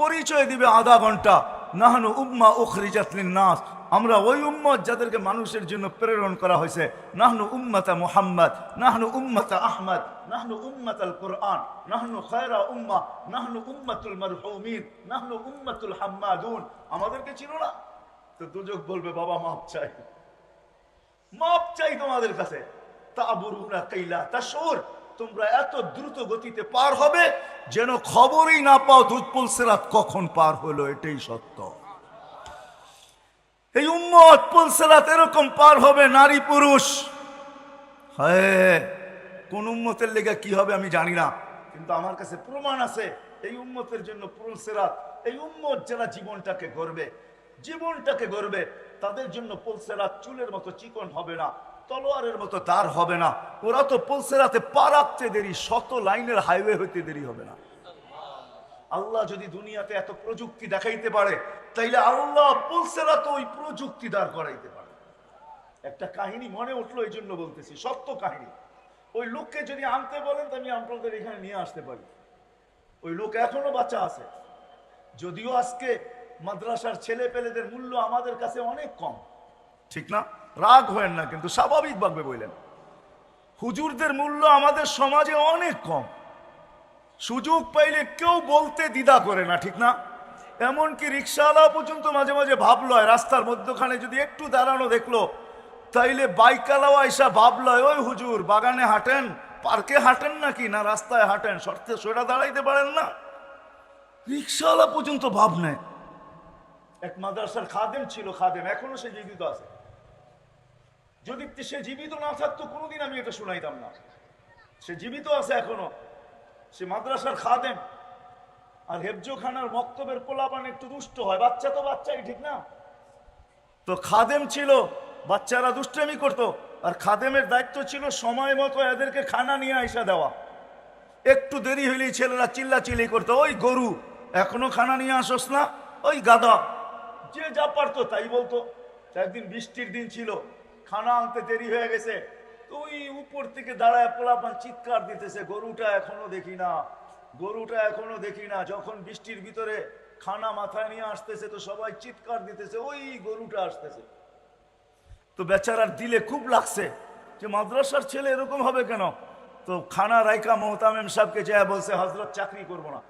পরিচয় দিবে আধা ঘন্টা। নাহানু উম্মা উখরিজাত লিন-নাস, আমরা ওই উম্মত যাদেরকে মানুষের জন্য প্রেরণ করা হয়েছে। নাহনু উম্মাতা মুহাম্মদ, নাহনু উম্মাতা আহমদ, নাহনু উম্মাতাল কুরআন, নাহনু খায়রা উম্মাহ, নাহনু উম্মাতুল মারহুমিন, নাহনু উম্মাতুল হাম্মাদুন। আমাদেরকে চিনো না? তো দোজক বলবে বাবা মাপ চাই, মাপ চাই তোমাদের কাছে। তাবুরুনা কাইলা তাশউর, তোমরা এত দ্রুত গতিতে পার হবে যেন খবরই না পাও পুলসিরাত কখন পার হলো। এটাই সত্য। এই উম্মত পুলসিরাত এরকম পার হবে, নারী পুরুষ। হ্যাঁ, কোন উম্মতের লেগে কি হবে আমি জানি না, কিন্তু আমার কাছে প্রমাণ আছে এই উম্মতের জন্য পুলসিরাত। এই উম্মত যারা জীবনটাকে গড়বে, জীবনটাকে গড়বে, তাদের জন্য পুলসিরাত চুলের মতো চিকন হবে না, তলোয়ারের মতো তার হবে না। ওরা তো পুলসিরাতে পা রাখতে দেরি, শত লাইনের হাইওয়ে হইতে দেরি হবে না। আল্লাহ যদি দুনিয়াতে এত প্রযুক্তি দেখাইতে পারে, তাইলে আল্লাহ পুলসিরাত ওই প্রযুক্তি দাঁড় করাইতে পারে। একটা কাহিনী মনে উঠলো, এই জন্য বলতেছি, সত্য কাহিনী। ওই লোককে যদি আনতে বলেন তো আমি আপনাদের এখানে নিয়ে আসতে পারি। ওই লোক এখনো বাচ্চা আছে, যদিও আজকে মাদ্রাসার ছেলে পেলেদের মূল্য আমাদের কাছে অনেক কম, ঠিক না? রাগ হয় না, কিন্তু স্বাভাবিকভাবে বললেন হুজুরদের মূল্য আমাদের সমাজে অনেক কম। সুযোগ পাইলে কেউ বলতে দ্বিধা করে না, ঠিক না? এমনকি রিক্সাওয়ালা পর্যন্ত মাঝে মাঝে ভাবলো, রাস্তার মধ্যখানে যদি একটু দাঁড়ানো দেখলো, তাইলে বাইকালাও এসা ভাবলো, ওই হুজুর বাগানে হাঁটেন, পার্কে হাঁটেন নাকি, না রাস্তায় হাঁটেন, শর্তে সোজা দাঁড়াইতে পারেন না? রিক্সাওয়ালা পর্যন্ত ভাব নেয়। এক মাদ্রাসার খাদেম ছিল, খাদেম এখনো সে জীবিত আছে। যদি সে জীবিত না থাকতো কোনোদিন আমি এটা শুনাইতাম না। সে জীবিত আছে এখনো, সে মাদ্রাসার খাদেম। আর হেফজোখানার মক্তবের পোলাপান একটু দুষ্ট হয়, বাচ্চা তো বাচ্চাই, ঠিক না? তো খাদেম ছিল, বাচ্চারা দুষ্টামি করতো, আর খাদেমের দায়িত্ব ছিল সময় মতো এদেরকে খানা নিয়ে আইসা দেওয়া। একটু দেরি হইলেই ছেলেরা চিল্লাচিল্লি করতো, ওই গরু এখনো খানা নিয়ে আসোস না? ওই গাদা যে যা পারতো তাই বলতো। একদিন বৃষ্টির দিন ছিল, খানা আনতে দেরি হয়ে গেছে, তো ওই উপর থেকে দাঁড়ায় পোলাপান চিৎকার দিতেছে, গরুটা এখনো দেখি না, গরুটা এখনো দেখি না। যখন বৃষ্টির ভিতরে খানা মাথায় নিয়ে আসতেছে তো সবাই চিৎকার দিতেছে, ওই গরুটা আসতেছে। তো বেচারার দিলে খুব লাগছে যে মাদ্রাসার ছেলে এরকম হবে কেন। তো খানা রাইকা মোহতামিম সাহেবকে যায় বলছে, হজরত চাকরি করব না।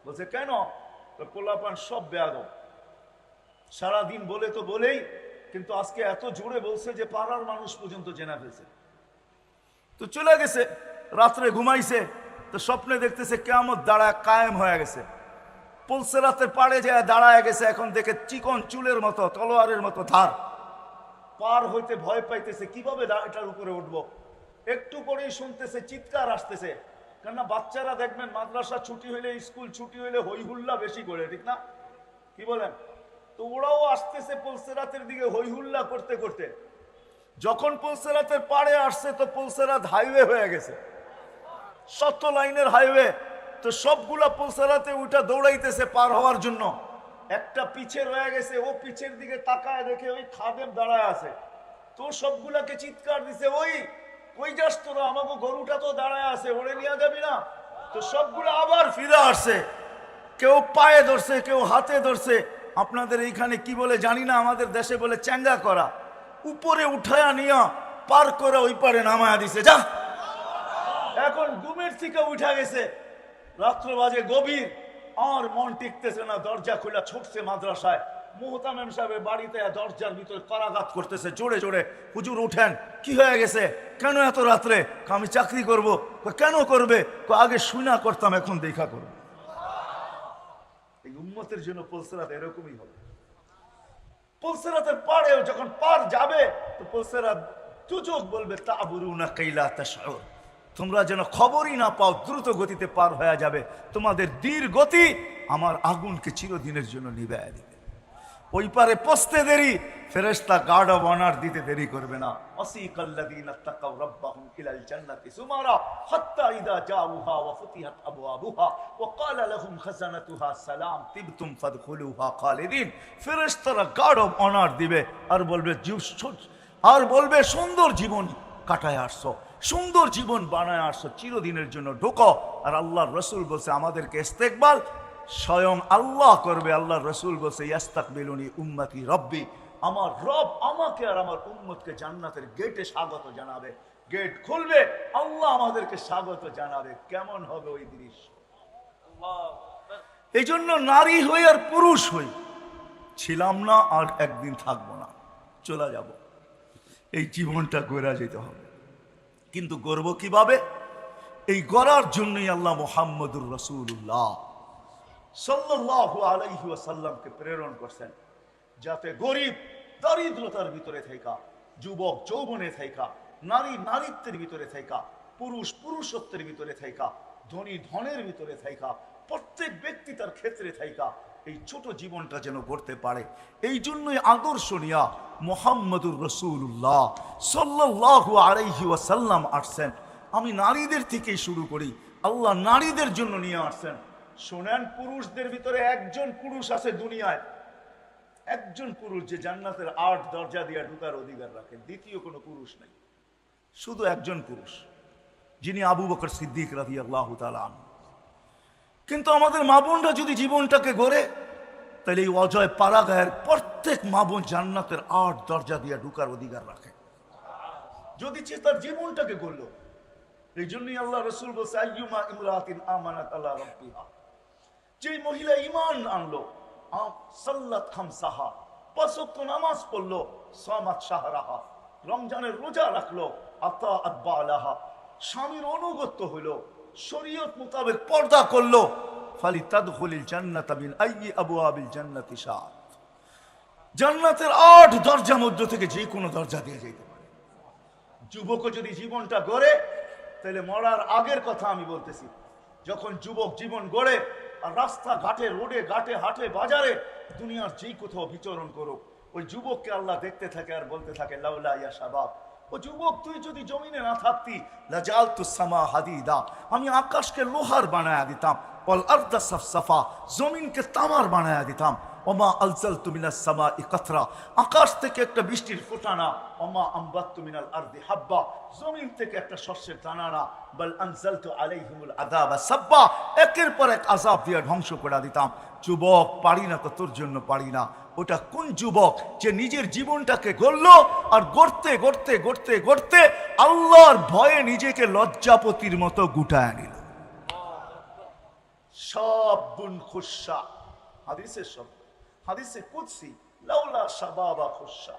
বলছে কেন? তো পোলাপান সব বেয়াদব, সারাদিন বলে তো বলেই, কিন্তু আজকে এত জোরে বলছে যে পাড়ার মানুষ পর্যন্ত জেনে ফেলছে। তো চলে গেছে, রাত্রে ঘুমাইছে, তো স্বপ্নে দেখতেছে কিয়ামত দাঁড়ায় কায়েম হয়ে গেছে। পুলসেরাতের পাড়ে যায় দাঁড়ায় গেছে, এখন দেখে চিকন চুলের মতো, তলোয়ারের মতো ধার। পার হইতে ভয় পাইতেছে, কিভাবে এটার উপরে উঠবো। একটু পরেই শুনতেছে চিৎকার আসতেছে, কেননা বাচ্চারা দেখবেন মাদ্রাসা ছুটি হইলে, স্কুল ছুটি হইলে হই হুল্লা বেশি করে, ঠিক না? কি বলেন? তো ওরাও আসতেছে পুলসেরাতের দিকে হই হুল্লা করতে করতে। যখন পুলসেরাতের পাড়ে আসছে তো পুলসেরাত হাইওয়ে হয়ে গেছে, 7 লাইনের হাইওয়ে। তো সবগুলা পুলসেরাতে উঠা দৌড়াইতেছে পার হওয়ার জন্য। একটা পিছে রয়ে গেছে, ও পিছের দিকে তাকায় দেখে ওই খাদেম দাঁড়ায় আছে। তো সবগুলাকে চিৎকার দিছে, ওই কই যাস তোরা, আমাকে গরুটা তো দাঁড়ায় আছে, ওরে নিয়ে যাবি না? তো সবগুলো আবার ফিরে আসছে, কেউ পায়ে ধরছে, কেউ হাতে ধরছে। আপনাদের এইখানে কি বলে জানি না, আমাদের দেশে বলে চ্যাঙ্গা করা। উপরে উঠায়া নিয়া পার করে ওই পারে নামায়া দিছে, যা। এখন ঘুমের থেকে উঠা গেছে, রাত্র বাজে গভীর, আর মন টিকতেছে না, দরজা খোলা ছুটছে মাদ্রাসায়। মুহতামিম সাহেবের বাড়িতে দরজার ভিতরে করাঘাত করতেছে জোরে জোরে, হুজুর উঠেন, কি হয়ে গেছে, কেন এত রাত্রে? আমি চাকরি করব। কেন করবে? আগে শুনা করতাম, এখন দেখা করবো। এই উম্মতের জন্য পুলসেরাত এরকমই হবে। পুলসেরাতের পাড়ে যখন পার যাবে তো পুলসেরাত দুচোখ বলবে, তাবুরুনা কাইলা তাশউর, তোমরা যেন খবরই না পাও, দ্রুত গতিতে পার হয়ে যাবে। তোমাদের ধীর গতি আমার আগুনকে চিরদিনের জন্য নিভাইয়া দিবে। ওই পারে পৌঁছতে দেরি, ফেরেশতা গার্ড অফ অনার দিতে দেরি করবে না। আসিকাল্লাযীনা তাকাউ রাব্বাহুম ইলাল জান্নাতি সুমারা হাত্তা ইযা জাউহা ওয়া ফুতিহাত আবওয়াবুহা ওয়া ক্বালা লাহুম খাযানাতুহা সালাম তিবতুম ফাদখুলুহা খালিদিন। ফেরেশতারা গার্ড অফ অনার দিবে আর বলবে সুন্দর জীবন কাটায় আসছো, সুন্দর জীবন বানায় আসছো, চিরদিনের জন্য ঢোকো। আর আল্লাহর রাসূল বলছে আমাদেরকে ইস্তেকবাল স্বয়ং আল্লাহ করবে। আল্লাহর রাসূল বলছে ইয়াস্তাকবিলুনি উম্মতি রব্বি, আমার রব আমাকে আর আমার উম্মতকে জান্নাতের গেটে স্বাগত জানাবে। গেট খুলবে, আল্লাহ আমাদেরকে স্বাগত জানাবে। কেমন হবে ওই দৃশ্য! এই জন্য নারী হই আর পুরুষ হই, ছিলাম না আর একদিন থাকবো না, চলে যাব। এই জীবনটা গড়া যেতে হবে, কিন্তু গড়ব কিভাবে? এই গড়ার জন্যই আল্লাহ মুহাম্মদুর রাসূলুল্লাহ সাল্লাল্লাহু আলাইহি ওয়াসাল্লামকে প্রেরণ করছেন, যাতে গরিব দারিদ্রতার ভিতরে থাকা, যুবক যৌবনে থাকা, নারী নারীত্বের ভিতরে থাকা, পুরুষ পুরুষত্বের ভিতরে থাকা, ধনী ধনের ভিতরে থাকা, প্রত্যেক ব্যক্তি তার ক্ষেত্রে থাকা এই ছোট জীবনটা যেন গড়তে পারে। এই জন্যই আদর্শ নিয়া মুহাম্মদুর রাসূলুল্লাহ সাল্লাল্লাহু আলাইহি ওয়াসাল্লাম আসছেন। আমি নারীদের থেকেই শুরু করি, আল্লাহ নারীদের জন্য নিয়ে আসছেন। শোনেন, পুরুষদের ভিতরে একজন পুরুষ আছে দুনিয়ায়, একজন পুরুষ যে জান্নাতের 8 দরজা দিয়ে ঢোকার অধিকার রাখেন, দ্বিতীয় কোনো পুরুষ নাই, শুধু একজন পুরুষ, যিনি আবু বকর সিদ্দিক রাদিয়াল্লাহু তাআলা আনহু। কিন্তু আমাদের মা বোনরা যদি জীবনটাকে গড়ে, তাহলে এই অজয় পাড়াগাঁয়ের প্রত্যেক মা বোন জান্নাতের 8 দরজা দিয়ে ঢোকার অধিকার রাখে, যদি তার জীবনটাকে গড়ল। এই জন্যই আল্লাহ রাসূল বলছে আইয়ুমা ইমরাতিন আমানাত আলা রাব্বিহা, যে মহিলা ঈমান আনলো, সাল্লাত খামসাহা, 5 ওয়াক্ত নামাজ পড়লো, সামাত শাহরাহা, রমজানের রোজা রাখলো, আতাআত বালাহা, স্বামীর অনুগত হলো, শরীয়ত মোতাবেক পর্দা করলো, ফালিতাদখুলিল জান্নাতা মিন আইয়ি আবওয়াবিল জান্নাতি শাআত, জান্নাতের 8 দরজা মধ্য থেকে যে কোনো দরজা দিয়ে যেতে পারে। যুবক যদি জীবনটা গড়ে, তাহলে মরার আগের কথা আমি বলতেছি, যখন যুবক জীবন গড়ে আর রাস্তা ঘাটে, রোডে ঘাটে, হাটে বাজারে, দুনিয়ার যেই কোথাও বিচরণ করুক, ওই যুবককে আল্লাহ দেখতে থাকে আর বলতে থাকে লাউলা ইয়া শাবাব, ও যুবক তুই যদি জমিনে না থাকতি লাজালতুস সামা হাদিদা, আমি আকাশকে লোহার বানায়া দিতাম। ওয়াল আরদা সাফসাফা, জমিনকে তামার বানায়া দিতাম। ওমা আলজালতু মিনাস সামাই কাতরা, আকাশ থেকে একটা বৃষ্টির ফোঁটা না। ওমা আমবাততু মিনাল আরদি হাব্বা, জমিন থেকে একটা শস্যের দানা না। বাল আনজালতু আলাইহিমুল আযাবা সাব্বা, একের পর এক আযাব দিয়ে ধ্বংস করে দিতাম। যুবক, পারি না তো তোর জন্য পারি না। ওটা কোন যুবক যে নিজের জীবনটাকে গড়ল আর গড়তে গড়তে গড়তে গড়তে আল্লাহর ভয়ে নিজেকে লজ্জাপতির মতো গুটায় নিল। সব বুন খুশা, হাদিসের শব্দ, হাদিসে কুদসি, লাউলা শাবাবা খুশা।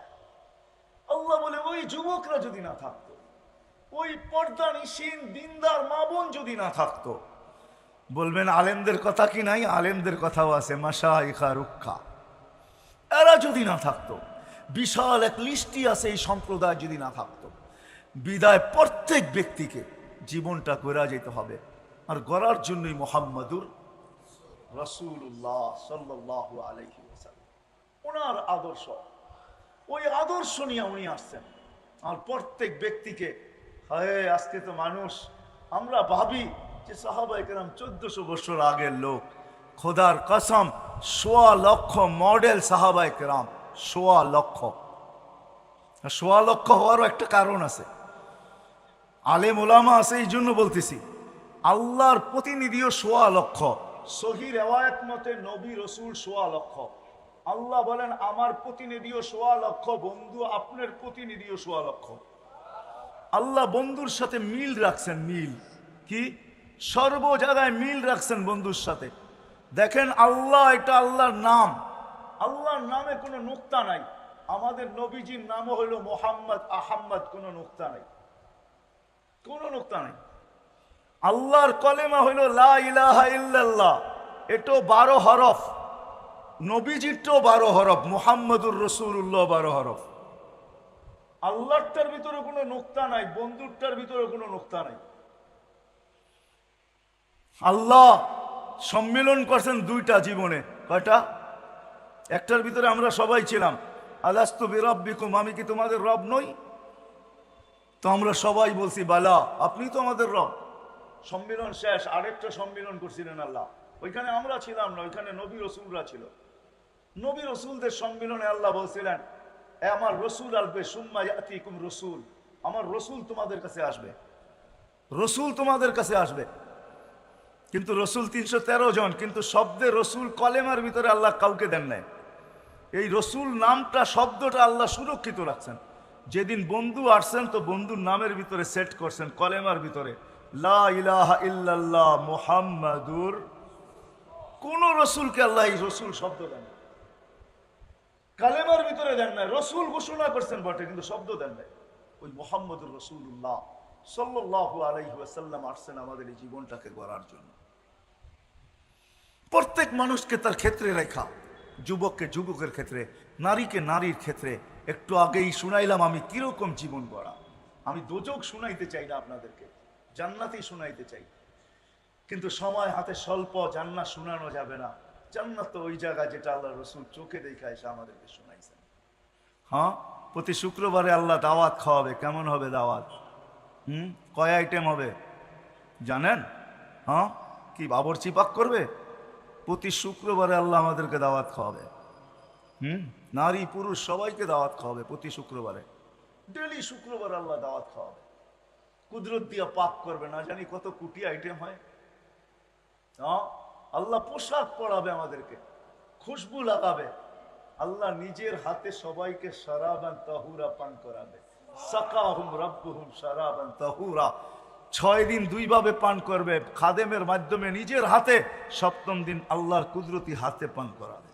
আল্লাহ বলে ওই যুবকরা যদি না থাকতো, ওই পর্দা নিশীন দিনদার মা বোন যদি না থাকতো। বলবেন আলেমদের কথা কি নাই? আলেমদের কথাও আছে, মাশাইখা রুক্ষা। এরা যদি না থাকতো, বিশাল এক লিস্টি আছে এই সম্প্রদায় যদি না থাকতো। বিদায় প্রত্যেক ব্যক্তিকে জীবনটা গড়া যেতে হবে, আর গড়ার জন্যই মুহাম্মাদুর রাসূলুল্লাহ সাল্লাল্লাহু আলাইহি ওয়াসাল্লাম, ওনার আদর্শ, ওই আদর্শ নিয়ে উনি আসছেন। আর প্রত্যেক ব্যক্তিকে, হায় আজকে তো মানুষ, আমরা ভাবি যে সাহাবায়ে কেরাম 1400 বছর আগের লোক। খোদার কসম, 1.25 লক্ষ মডেল সাহাবায়ে কেরাম, 1.25 লক্ষ। 1.25 লক্ষ হওয়ারও একটা কারণ আছে, আলেম ওলামা আছে, এই জন্য বলতেছি। আল্লাহর প্রতিনিধিও 1.25 লক্ষ। সহিহ রিওয়ায়াত মতে নবী রসুল 1.25 লক্ষ। আল্লাহ বলেন আমার প্রতিনিধিও 1.25 লক্ষ, বন্ধু আপনার প্রতিনিধিও 1.25 লক্ষ। আল্লাহ বন্ধুর সাথে মিল রাখছেন, মিল কি সর্ব জায়গায় মিল রাখছেন বন্ধুর সাথে। দেখেন আল্লাহ, এটা আল্লাহর নাম, আল্লাহর নামে কোনো নুক্তা নাই। আমাদের নবীজির নামও হইল মোহাম্মদ আহম্মদ, কোনো নুক্তা নাই, কোনো নুক্তা নাই। আল্লাহর কলেমা হইল লা ইলাহা ইল্লাল্লাহ, এটাও 12 হরফ। নবীজিরটাও 12 হরফ, মুহাম্মদুর রাসূলুল্লাহ 12 হরফ। আল্লাহটার ভিতরে কোনো নুক্তা নাই, বন্ধুরটার ভিতরে কোনো নুক্তা নাই। আল্লাহ সম্মেলন করছেন 2টা জীবনে, কয়টা? একটার ভিতরে আমরা সবাই ছিলাম, আলাস্তু বিরাব্বিকুম, আমি কি তোমাদের রব নই? তো আমরা সবাই বলছি বালা, আপনি তো আমাদের রব। সম্মেলন শেষ, আরেকটা সম্মেলন করছিলেন আল্লাহ, ওইখানে আমরা ছিলাম না, ওইখানে নবী রসুলরা ছিল। নবী রসুলদের সম্মেলনে আল্লাহ বলছিলেন আমার রসুল আসবে, সুম্মা ইয়াতিকুম রসুল, আমার রসুল তোমাদের কাছে আসবে, রসুল তোমাদের কাছে আসবে। কিন্তু রসুল 313 জন, কিন্তু শব্দে রসুল কলেমার ভিতরে আল্লাহ কাউকে দেন নাই। এই রসুল নামটা, শব্দটা আল্লাহ সুরক্ষিত রাখছেন। যেদিন বন্ধু আসছেন তো বন্ধুর নামের ভিতরে সেট করছেন কলেমার ভিতরে লা ইলাহা ইল্লাল্লাহ মুহাম্মাদুর। কোন রসুলকে আল্লাহ এই রসুল শব্দ দেন, কালেমার ভিতরে দেন নাই। রসুল ঘোষণা করছেন বটে, কিন্তু শব্দ দেন নাই। ওই মুহাম্মদুর রাসূলুল্লাহ সাল্লাল্লাহু আলাইহি ওয়াসাল্লাম আসছেন আমাদের এই জীবনটাকে গড়ার জন্য। প্রত্যেক মানুষকে তার ক্ষেত্রে রেখা, যুবককে যুবকের ক্ষেত্রে, নারীকে নারীর ক্ষেত্রে। একটু আগেই শুনাইলাম আমি কিরকম জীবন গড়া। আমি দোজক শুনাইতে চাই না আপনাদেরকে, জান্নাতই শুনাইতে চাই। কিন্তু সময় হাতে স্বল্প, জান্নাত শোনানো যাবে না। জান্নাত তো ওই জায়গা যেটা আল্লাহ রসুল চোখে দেখা এসে আমাদেরকে শোনাইছেন। হ্যাঁ, প্রতি শুক্রবারে আল্লাহ দাওয়াত খাওয়াবে। কেমন হবে দাওয়াত? কয় আইটেম হবে জানেন? হ্যাঁ, কি বাবরচি পাক করবে? প্রতি শুক্রবারে আল্লাহ আমাদেরকে দাওয়াত খাওয়াবে। নারী পুরুষ সবাইকে দাওয়াত খাওয়াবে প্রতি শুক্রবারে। ডেলি শুক্রবার আল্লাহ দাওয়াত খাওয়াবে, কুদরত দিয়া পাক করবে। না জানি কত কোটি আইটেম হয়। হ্যাঁ, আল্লাহ পোশাক পরাবে আমাদেরকে, খুশবু লাগাবে। আল্লাহ নিজের হাতে সবাইকে শারাবান তাহুরা পান করাবে। সাকাহুম রাব্বুহুম শারাবান তাহুরা। 6 দিন 2 ভাবে পান করবে খাদেমের মাধ্যমে নিজের হাতে। 7ম দিন আল্লাহর কুদরতি হাতে পান করাবে।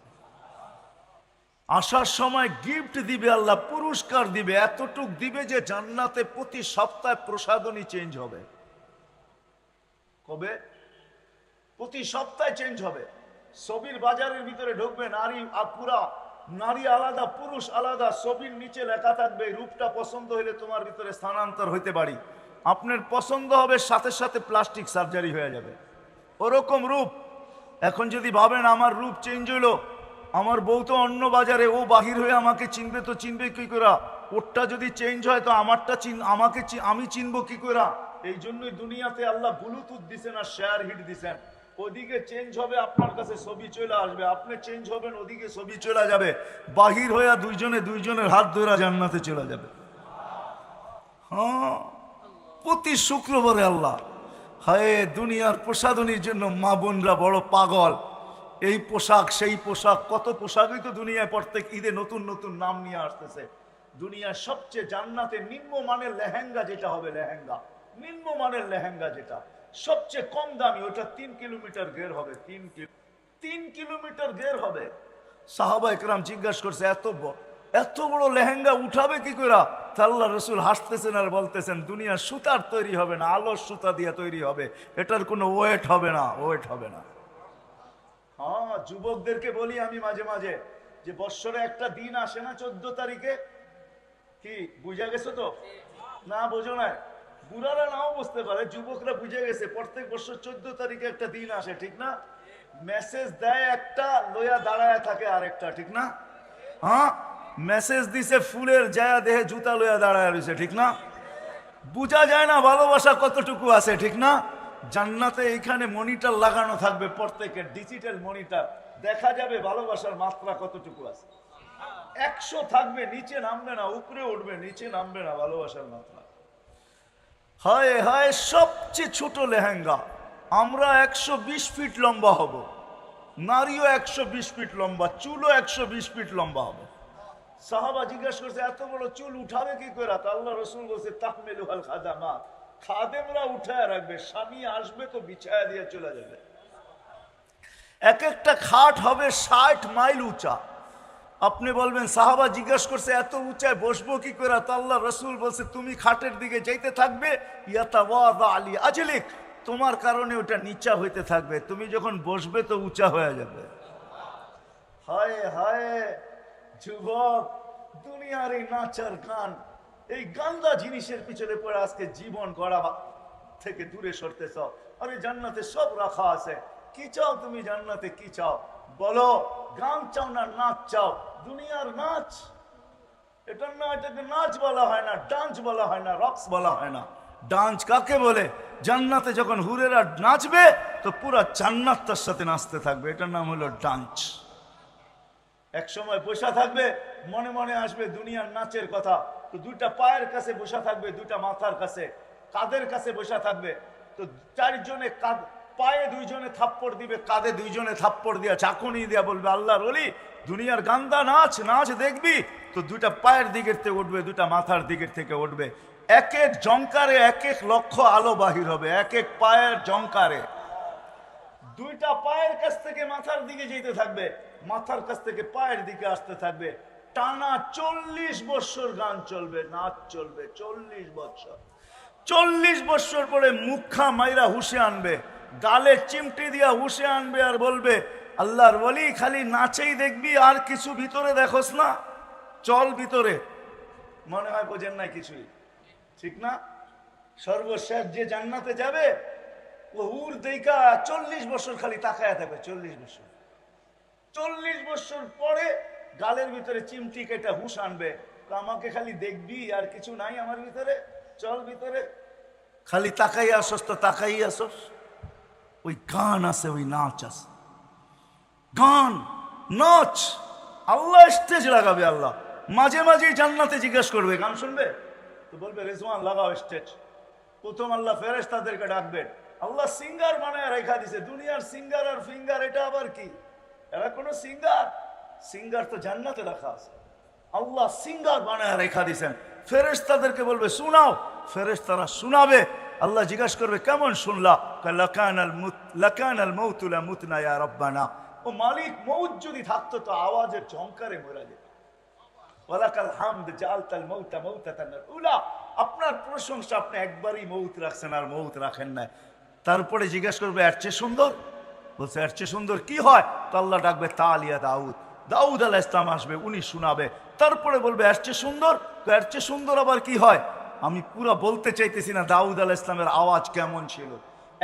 আসার সময় গিফট দিবে আল্লাহ, পুরস্কার দিবে, এতটুক দিবে যে জান্নাতে প্রতি সপ্তাহে প্রসাদনী চেঞ্জ হবে। কবে? প্রতি সপ্তাহে চেঞ্জ হবে। ছবির বাজারের ভিতরে ঢুকবে, নারী পুরা, নারী আলাদা পুরুষ আলাদা। ছবির নিচে লেখা থাকবে রূপটা পছন্দ হলে তোমার ভিতরে স্থানান্তর হইতে পারি। আপনার পছন্দ হবে, সাথে সাথে প্লাস্টিক সার্জারি হয়ে যাবে, ওরকম রূপ। এখন যদি ভাবেন আমার রূপ চেঞ্জ হইলো, আমার বউ তো অন্য বাজারে, ও বাহির হয়ে আমাকে চিনবে, তো চিনবে কি করে? ওরটা যদি চেঞ্জ হয় তো আমারটা আমি চিনবো কি করে? এই জন্যই দুনিয়াতে আল্লাহ ব্লুটুথ দিছেন আর শেয়ার হিট দিছেন। ওদিকে চেঞ্জ হবে, আপনার কাছে ছবি চলে আসবে, আপনি চেঞ্জ হবেন, ওদিকে ছবি চলে যাবে, বাহির হইয়া দুইজনের হাত ধরে জান্নাতে চলে যাবে। হ্যাঁ, প্রতি শুক্রবারে আল্লাহ হায় দুনিয়ার প্রসাধনীর জন্য মা বোনরা বড় পাগল। এই পোশাক সেই পোশাক, কত পোশাকই তো দুনিয়ায় প্রত্যেক ঈদে নতুন নতুন নাম নিয়ে আসতেছে। দুনিয়ার সবচেয়ে জান্নাতে নিম্নমানের লেহেঙ্গা যেটা হবে, লেহেঙ্গা নিম্নমানের লেহেঙ্গা যেটা সবচেয়ে কম দামি, ওটা 3 কিলোমিটার গের হবে, 3 কিলোমিটার গের হবে। সাহাবা একরাম জিজ্ঞাসা করছে এত বড় লেহেঙ্গা উঠাবে কি করে? আল্লাহ রসুল হাসতেছেন আর বলতেছেন, দুনিয়া সুতার তৈরি হবে না, আলোর সুতা দিয়ে তৈরি হবে, এটার কোনো ওয়েট হবে না, ওয়েট হবে না। হ্যাঁ, যুবকদেরকে বলি আমি মাঝে মাঝে যে বৎসরে একটা দিন আসে না 14 তারিখে, কি বুঝা গেছে তো? না বোঝো না, বুড়ারা নাও বুঝতে পারে, যুবকরা বুঝে গেছে প্রত্যেক বছর 14 তারিখে একটা দিন আসে, ঠিক না? মেসেজ দেয় একটা, লইয়া দাঁড়ায় থাকে আরেকটা, ঠিক না? হ্যাঁ, মেসেজ দিছে ফুলের জায়া দেহে জুতা লইয়া দাঁড়ায় রয়েছে, ঠিক না? বুঝা যায় না ভালোবাসা কতটুকু আছে, ঠিক না? জান্নাতে এইখানে মনিটর লাগানো থাকবে, প্রত্যেকের ডিজিটাল মনিটর, দেখা যাবে ভালোবাসার মাত্রা কতটুকু আছে। 100 থাকবে, নিচে নামবে না, উপরে উঠবে, নিচে নামবে না ভালোবাসার মাত্রা। হায় হায়, সবচেয়ে ছোট লেহেঙ্গা, আমরা 120 ফিট লম্বা হব, নারীও 120 ফিট লম্বা, চুলও 120 ফিট লম্বা হবে। সাহাবা জিজ্ঞাসা করছে এত বড় চুল উঠাবে কি করে? আল্লাহ রসুল বলছে তাহমিলুহাল খাদামাত, খাদেমরা উঠায় রাখবে, স্বামী আসবে তো বিছায়া দিয়ে চলে যাবে। এক একটা খাট হবে 60 মাইল উঁচা। আপনি বলবেন সাহাবা জিজ্ঞাসা করছে এত উঁচায় বসবো কি করে? আল্লাহ রসুল বলছে তুমি খাটের দিকে যাইতে থাকবে, ইয়াতাওয়াদা আলী আজলিক, তোমার কারণে ওটা নিচা হইতে থাকবে, তুমি যখন বসবে তো উঁচা হয়ে যাবে। হায় হায় যুবক, দুনিয়ার এই নাচার গান, এই গান্দা জিনিসের পিছনে পড়ে আজকে জীবন গড়া থেকে দূরে সরতে চাও। আরে জান্নাতে সব রাখা আছে, কি চাও তুমি জান্নাতে? কি চাও বলো? গান চাও না নাচ চাও? দুনিয়ার নাচ, এটা না, এটাকে নাচ বলা হয় না, ডান্স বলা হয় না, রক্স বলা হয় না। ডান্স কাকে বলে? জান্নাতে যখন হুরেরা নাচবে তো পুরা জান্নাত তার সাথে নাচতে থাকবে, এটার নাম হলো ডান্স। এক সময় বসা থাকবে, মনে মনে আসবে দুনিয়ার নাচের কথা, তো দুইটা পায়ের কাছে বসা থাকবে, দুইটা মাথার কাছে, কাদের কাছে বসা থাকবে, তো চারজনে পায়ে দুইজনে থাপ্পড় দিবে, কাঁধে দুইজনে থাপ্পড় দিয়া চাকুনি দিয়া বলবে আল্লাহর ওলি দুনিয়ার গান্দা নাচ নাচ দেখবি, তো দুইটা পায়ের দিকের থেকে উঠবে, দুইটা মাথার দিকের থেকে উঠবে, এক এক জঙ্কারে 1 লক্ষ আলো বাহির হবে, এক এক পায়ের জঙ্কারে। দুইটা পায়ের কাছ থেকে মাথার দিকে যেতে থাকবে, মাথার কাছ থেকে পায়ের দিকে আসতে থাকবে, টানা 40 বছর গান চলবে, নাচ চলবে, 40 বছর। 40 বছর পরে মুখা মাইরা হুশে আনবে, গালে চিমটি দিয়া হুশে আনবে আর বলবে আল্লাহর ওলি খালি নাচেই দেখবি, আর কিছু ভিতরে দেখোস না, চল ভিতরে। মনে হয় বোঝেন না কিছুই, ঠিক না? সর্বশেষ যে জান্নাতে যাবে ও হুর দেখা 40 বছর খালি তাকায়া থাকবে, 40 বছর। 40 বছর পরে গালের ভিতরে চিমটি কেটে হুশ আনবে, আমাকে খালি দেখবি, আর কিছু নাই আমার ভিতরে, চল ভিতরে। খালি তাকাই আসস তো তাকাই আসস। ওই গান আছে, ওই নাচ আছে, গান নাচ, আল্লাহ স্টেজ লাগাবে। আল্লাহ মাঝে মাঝে জান্নাতে জিজ্ঞাসা করবে গান শুনবে, তো বলবে রেজওয়ান লাগাও স্টেজ। প্রথম আল্লাহ ফেরেশতাদেরকে ডাকবে, আল্লাহ সিঙ্গার বানায় রেখা দিছে, দুনিয়ার সিঙ্গার আর ফিঙ্গার এটা আবার কি? এরা কোনো সিঙ্গার? সিঙ্গার তো জান্নাতে রাখা আছে, আল্লাহ সিঙ্গার বানায় রেখা দিছেন। ফেরেশতাদেরকে বলবে শোনাও, ফেরেশতারা শোনাবে। আল্লাহ জিজ্ঞাসা করবে কেমন শুনলা? লাকানাল মাউতু লামুতনা ইয়া রাব্বানা, ও মালিক মউত যদি থাকতো তো আওয়াজের ঝংকারে মরে যেত। ওয়ালাকাল হামদ জাআলতাল মাউতা মাউতাতান উলা, আপনার প্রশংসা, আপনি একবারই মউত রাখছেন আর মউত রাখেন না। তারপরে জিজ্ঞাসা করবে এর চেয়ে সুন্দর? বলছে এর চেয়ে সুন্দর কি হয়? তো আল্লাহ ডাকবে তালিয়া দাউদ, দাউদ আলাইহিস সালাম আসবে, উনি শোনাবে। তারপরে বলবে এর চেয়ে সুন্দর? তো এর চেয়ে সুন্দর আবার কি হয়? আমি পুরো বলতে চাইতেছি না দাউদ আলাইহিস সালামের আওয়াজ কেমন ছিল,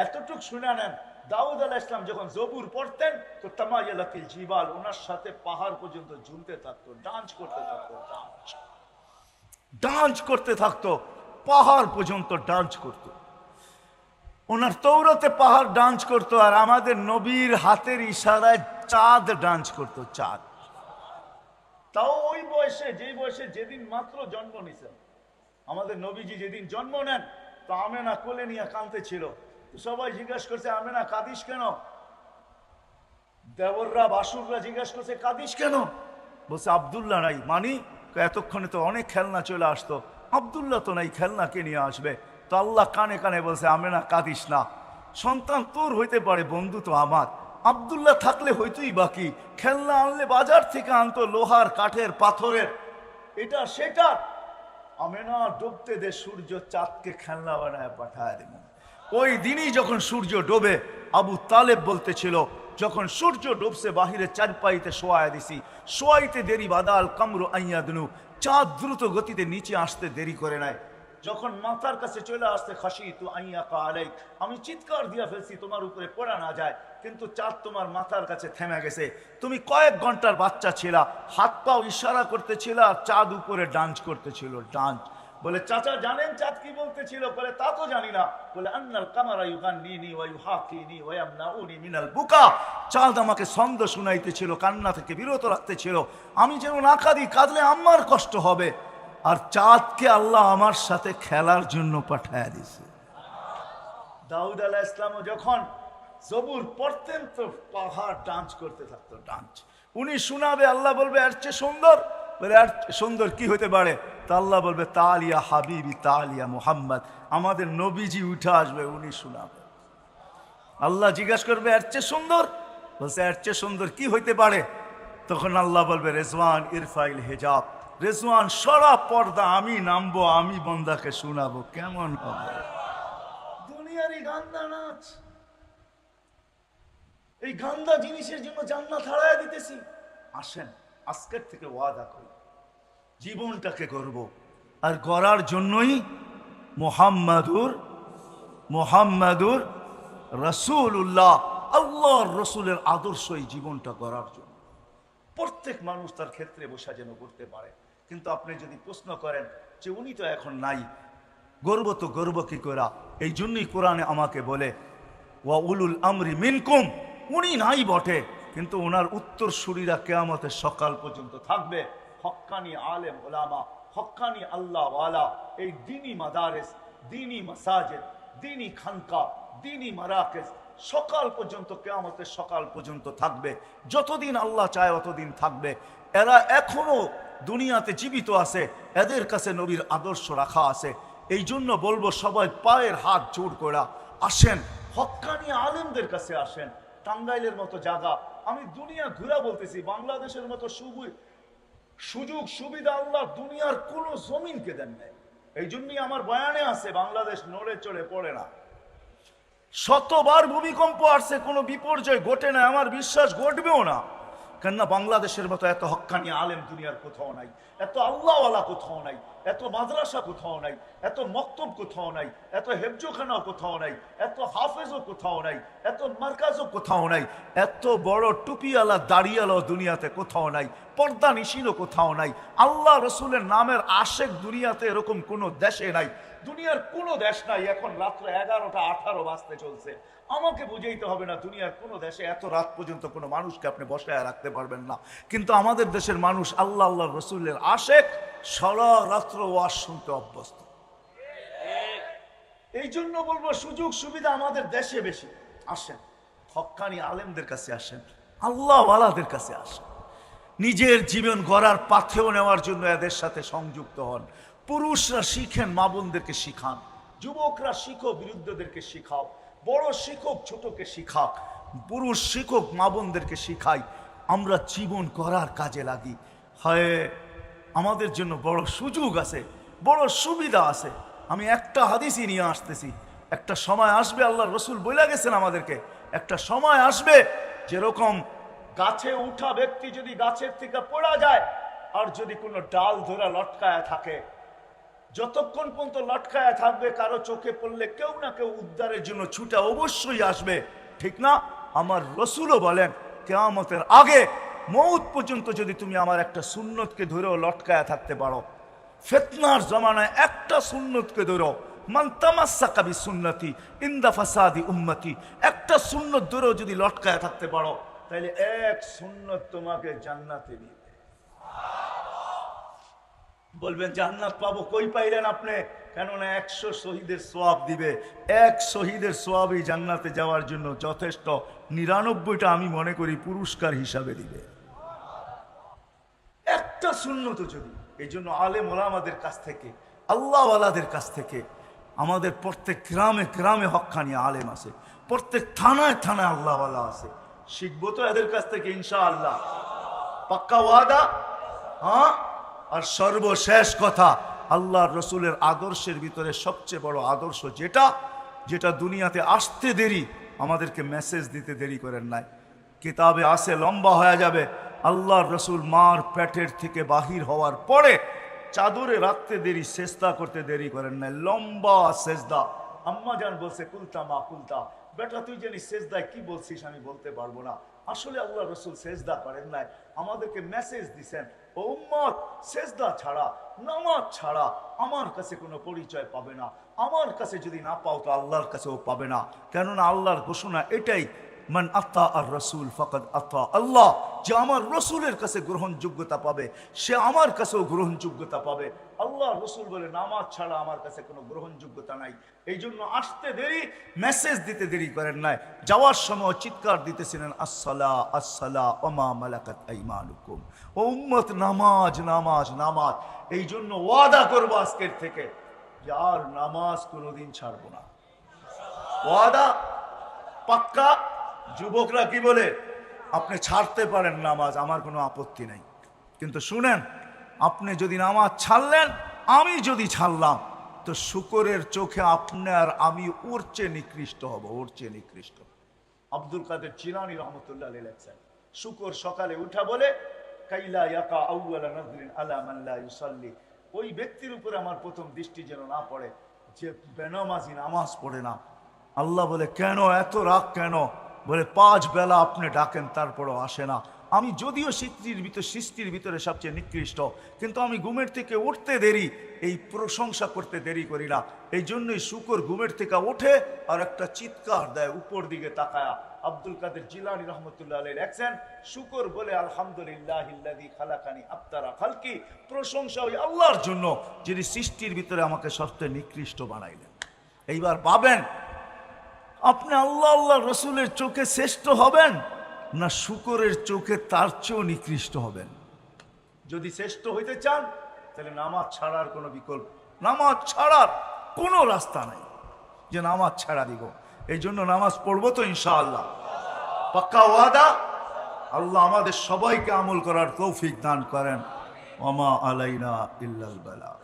এতটুক শুনে নেন। দাউদ আলাইহিস সালাম যখন জবুর পড়তেন তো তামায়ালাতিল জিবাল, ওনার সাথে পাহাড় পর্যন্ত ঝুলতে থাকতো, ডান্স করতে থাকতো, ডান্স করতে থাকতো, পাহাড় পর্যন্ত ডান্স করতো। ওনার তৌরাতে পাহাড় ডান্স করতো, আর আমাদের নবীর হাতের ইশারায় চাঁদ ডান্স করতো, চাঁদ। তাও ওই বয়সে, যেই বয়সে যেদিন মাত্র জন্ম নিছেন আমাদের নবীজি, যেদিন জন্ম নেন, তো আমেনা কোলে নিয়ে কাঁদতে ছিল। সবাই জিজ্ঞাসা করছে, আমেনা কাঁদিস কেন? দেবররা বাসুররা জিজ্ঞাসা করছে, কাঁদিস কেন? বলছে আব্দুল্লাহ নাই। মানি এতক্ষণে তো অনেক খেলনা চলে আসতো, আব্দুল্লাহ তো নাই, খেলনা কে নিয়ে আসবে? তো আল্লাহ কানে কানে বলছে, আমেনা কাঁদিস না, সন্তান তোর হইতে পারে, বন্ধু তো আমার। আব্দুল্লাহ থাকলে হইতোই বাকি, খেলনা আনলে বাজার থেকে আনতো, লোহার, কাঠের, পাথরের, এটা সেটা। আমেনা ডুবতে দে সূর্য, চাঁদকে খেলনা বানায় পাঠায় দেব। ওই দিনই যখন সূর্য ডোবে, আবু তালেব বলতেছিল, যখন সূর্য ডুবছে বাহিরে চারপাইতে শোয়ায় দিছি, শোয়াইতে দেরি বাদাল কামরু আইয়াদনু, চাঁদ দ্রুত গতিতে নিচে আসতে দেরি করে নাই। যখন মাথার কাছে চলে আসতে খাসি তু আইয়াকা আলাইক, আমি চিৎকার দিয়া ফেলছি তোমার উপরে পড়া না যায়, কিন্তু চাঁদ তোমার মাথার কাছে থেমে গেছে। তুমি কয়েক ঘন্টার বাচ্চা ছিলা, হাত পাও ইশারা করতেছিল, আর চাঁদ উপরে ডান্স করতেছিল, ডান্স। বলে চাচা জানেন চাঁদ কি বলতেছিল? বলে তা তো জানি না। বলে আন্নাল কামারা ইউগান্নিনি ওয়া ইউহাকিনি ওয়া ইয়ামনাউনি মিনাল বুকা, চাঁদ আমাকে ছন্দ শুনাইতেছিল, কান্না থেকে বিরত রাখতেছিল, আমি যেন না কাঁদি, কাঁদলে আমার কষ্ট হবে। আর চাঁদকে আল্লাহ আমার সাথে খেলার জন্য পাঠায় দিছে। দাউদ আলাইহিস সালামও যখন জবুর পড়তেন, তো পাহাড় ডান্স করতে থাকতো, ডান্স। উনি শোনাবে, আল্লাহ বলবে এর চেয়ে সুন্দর। বলে আর সুন্দর কি হতে পারে? তা আল্লাহ বলবে তালিয়া হাবিবি তালিয়া মুহাম্মদ, আমাদের নবীজি উঠে আসবে, উনি শোনাবে। আল্লাহ জিজ্ঞাসা করবে এর চেয়ে সুন্দর? বলছে এর চেয়ে সুন্দর কি হইতে পারে? তখন আল্লাহ বলবে রেজওয়ান ইরফাইল হিজাব, রেজওয়ান সরা পর্দা, আমি নামবো, আমি বন্দাকে শোনাবো। কেমন হবে? দুনিয়ারই গান্দা নাচ, এই গান্দা জিনিসের জন্য জান্নাত হারায় দিতেছি। আসেন আজকের থেকে ওয়াদা করি, জীবনটাকে গড়ব, আর গড়ার জন্যই মোহাম্মদুর রাসূলুল্লাহ, আল্লাহর রসুলের আদর্শ, এই জীবনটা গড়ার জন্য প্রত্যেক মানুষ তার ক্ষেত্রে বসা যেন করতে পারে। কিন্তু আপনি যদি প্রশ্ন করেন যে উনি তো এখন নাই, গর্ব তো গর্ব কি করা? এই জন্যই কোরআনে আমাকে বলে ওয়া উলুল আমরি মিনকুম, উনি নাই বটে, কিন্তু ওনার উত্তরসূরিরা কিয়ামতের সকাল পর্যন্ত থাকবে। হক্কানি আলেম ওলামা, হক্কানি আল্লাহ ওয়ালা, এই দিনী মাদারেস, দিনী মাসাজিদ, দিনী খানকা, দিনী মারাকেজ সকাল পর্যন্ত, কিয়ামতের সকাল পর্যন্ত থাকবে। যতদিন আল্লাহ চায় অতদিন থাকবে। এরা এখনো দুনিয়াতে জীবিত আছে, এদের কাছে নবীর আদর্শ রাখা আছে। এই জন্য বলবো সবাই পায়ের হাত জোর করা আসেন, হক্কানি আলেমদের কাছে আসেন। টাঙ্গাইলের মতো জায়গা, আমি দুনিয়া ঘুরা বলতেছি, বাংলাদেশের মতো সুযোগ সুবিধা আল্লাহ দুনিয়ার কোন জমিনকে দেন নাই। এই জন্যই আমার বয়ানে আছে, বাংলাদেশ নড়ে চড়ে পড়ে না। শতবার ভূমিকম্প আসছে, কোনো বিপর্যয় ঘটে না, আমার বিশ্বাস ঘটবেও না। কেননা বাংলাদেশের মতো এত হক্কানি আলেম দুনিয়ার কোথাও নাই, এত আল্লাহওয়ালা কোথাও নাই, এত মাদ্রাসা কোথাও নাই, এত মক্তব কোথাও নাই, এত হেফজোখানাও কোথাও নাই, এত হাফেজও কোথাও নাই, এত মার্কাজও কোথাও নাই, এত বড় টুপিওয়ালা দাড়িওয়ালাও দুনিয়াতে কোথাও নাই, পর্দা নিশিলও কোথাও নাই। আল্লাহ রসুলের নামের আশেক দুনিয়াতে এরকম কোনো দেশে নাই, দুনিয়ার কোনো দেশ নাই। এখন রাত্র 11টা 18 বাজতে চলছে, আমাকে বুঝাইতে হবে না দুনিয়ার কোনো দেশে এত রাত পর্যন্ত কোনো মানুষকে আপনি বসায় রাখতে পারবেন না। কিন্তু আমাদের দেশের মানুষ আল্লাহ আল্লাহ রসুলের আশেক, সারা রাত্র ওয়াজ শুনতে অভ্যস্ত। এই জন্য বলবো সুযোগ সুবিধা আমাদের দেশে বেশি। আসেন হক্কানি আলেমদের কাছে আসেন, আল্লাহওয়ালাদের কাছে আসেন, নিজের জীবন গড়ার পাথেও নেওয়ার জন্য এদের সাথে সংযুক্ত হন। পুরুষরা শিখেন, মা বোনদেরকে শিখান, যুবকরা শিখো, বিরুদ্ধদেরকে শিখাও, বড় শিক্ষক ছোটকে শিখাক, পুরুষ শিক্ষক মা বোনদেরকে শিখাই, আমরা জীবন করার কাজে লাগি। হয় আমাদের জন্য বড় সুযোগ আছে, বড় সুবিধা আছে। আমি একটা হাদিসই নিয়ে আসতেছি, একটা সময় আসবে, আল্লাহ রসুল বলে গেছেন আমাদেরকে, একটা সময় আসবে যেরকম গাছে উঠা ব্যক্তি যদি গাছের থেকে পড়া যায়, আর যদি কোনো ডাল ধরা লটকায়া থাকে, যতক্ষণ পর্যন্ত লটকায়া থাকবে, কারো চোখে পড়লে কেউ না কেউ উদ্ধারের জন্য ছুটে অবশ্যই আসবে, ঠিক না? আমার রসুলও বলেন কিয়ামতের আগে মউত পর্যন্ত যদি তুমি আমার একটা সুন্নতকে ধরেও লটকায়া থাকতে পারো, ফিতনার জমানায় একটা সুন্নতকে ধরো, মান তামাসসাকা বিসুন্নতি ইনদা ফাসাদি উম্মতি, একটা সুন্নত ধরেও যদি লটকায় থাকতে পারো তাহলে এক সুন্নত তোমাকে জান্নাতে নিবে। বলবেন জান্নাত পাবো, কই পাইলেন আপনি? কেননা 100 শহীদের সওয়াব দিবে, এক শহীদের সওয়াবই জান্নাতে যাওয়ার জন্য যথেষ্ট, 99টা আমি মনে করি পুরস্কার হিসাবে দিবে, একটা সুন্নত যদি। এই জন্য আলেম ওলামাদের কাছ থেকে, আল্লাহওয়ালাদের কাছ থেকে, আমাদের প্রত্যেক গ্রামে গ্রামে হক্কানি আলেম আছে, প্রত্যেক থানায় থানায় আল্লাহওয়ালা আছে, শিখবো তো এদের কাছ থেকে ইনশাআল্লাহ, পাক্কা ওয়াদা। হ্যাঁ, আর সর্বশেষ কথা, আল্লাহর রসুলের আদর্শের ভিতরে সবচেয়ে বড় আদর্শ যেটা, যেটা দুনিয়াতে আসতে দেরি, আমাদেরকে মেসেজ দিতে দেরি করেন নাই, কিতাবে আছে, লম্বা হয়ে যাবে। আল্লাহর রসুল মার পেটের থেকে বাহির হওয়ার পরে চাদরে রাখতে দেরি, সেজদা করতে দেরি করেন নাই, লম্বা সেজদা। আম্মা জান বলছে কুলতা মা কুলতা, বেটা তুই জানি সেজদায় কি বলছিস আমি বলতে পারবো না। আসলে আল্লাহ রসুল সেজদা করেন নাই, আমাদেরকে মেসেজ দিছেন, ও উম্মত, সেজদা ছাড়া, নামাজ ছাড়া আমার কাছে কোনো পরিচয় পাবে না, আমার কাছে যদি না পাও তো আল্লাহর কাছেও পাবে না। কেননা আল্লাহর ঘোষণা এটাই, মান আতা আর রসুল ফাকাদ আতা আল্লাহ, যে আমার রসুলের কাছে গ্রহণযোগ্যতা পাবে সে আমার কাছেও গ্রহণযোগ্যতা পাবে। আল্লাহ রসুল বলে নামাজ ছাড়া আমার কাছে কোনো গ্রহণযোগ্যতা নাই। এই জন্য আসতে দেরি, মেসেজ দিতে দেরি করেন নাই, যাওয়ার সময় চিৎকার দিতেছিলেন আসসালা আসসালা ওমা মালাকাত আইমানুকুম, ও উম্মত নামাজ নামাজ নামাজ। এই জন্য ওয়াদা করবো আজকের থেকে যে আর নামাজ কোনোদিন ছাড়বো না, ওয়াদা পাক্কা। যুবকরা কি বলে, আপনি ছাড়তে পারেন নামাজ, আমার কোনো আপত্তি নেই, কিন্তু শুনেন, আপনি যদি নামাজ ছাড়লেন, আমি যদি ছাড়লাম, তো শুকরের চোখে আপনি আর আমি ওর চেয়ে নিকৃষ্ট হব, ওর চেয়ে নিকৃষ্ট। আব্দুল কাদের জিলানী রহমতুল্লাহ আলাইহি লেখেন, শুকর সকালে উঠা বলে কাইলা ইয়াকা আউয়ালা নাযরিন আলা মান লা ইউসাল্লি, ওই ব্যক্তির উপরে আমার প্রথম দৃষ্টি যেন না পড়ে যে বেনামাজি, নামাজ পড়ে না। আল্লাহ বলে কেন এত রাগ কেন? বলে 5 বেলা আপনি ডাকেন তারপরও আসে না। আমি যদিও সৃষ্টির ভিতরে সবচেয়ে নিকৃষ্ট, কিন্তু আমি ঘুমের থেকে উঠতে দেরি, এই প্রশংসা করতে দেরি করি না। এই জন্যই শুকর ঘুমের থেকে ওঠে আর একটা চিৎকার দেয় উপর দিকে তাকায়া। আব্দুল কাদের জিলানী রহমতুল্লাহ আলাইহি লেখেন, শুকর বলে আলহামদুলিল্লাহিল্লাযী খালাকানি আফতারা খালকি, প্রশংসা ওই আল্লাহর জন্য যিনি সৃষ্টির ভিতরে আমাকে সবচেয়ে নিকৃষ্ট বানাইলেন। এইবার ভাবেন, আপনি আল্লাহ আল্লাহ রসুলের চোখে শ্রেষ্ঠ হবেন না শুকরের চোখে তার চেয়েও নিকৃষ্ট হবেন? যদি শ্রেষ্ঠ হইতে চান তাহলে নামাজ ছাড়ার কোনো বিকল্প, নামাজ ছাড়ার কোনো রাস্তা নাই যে নামাজ ছাড়া দিব। এই জন্য নামাজ পড়বো তো ইনশাআল্লাহ, পাক্কা ওয়াদা। আল্লাহ আমাদের সবাইকে আমল করার তৌফিক দান করেন। ওমা আলাইনা ইল্লাল বালাগ।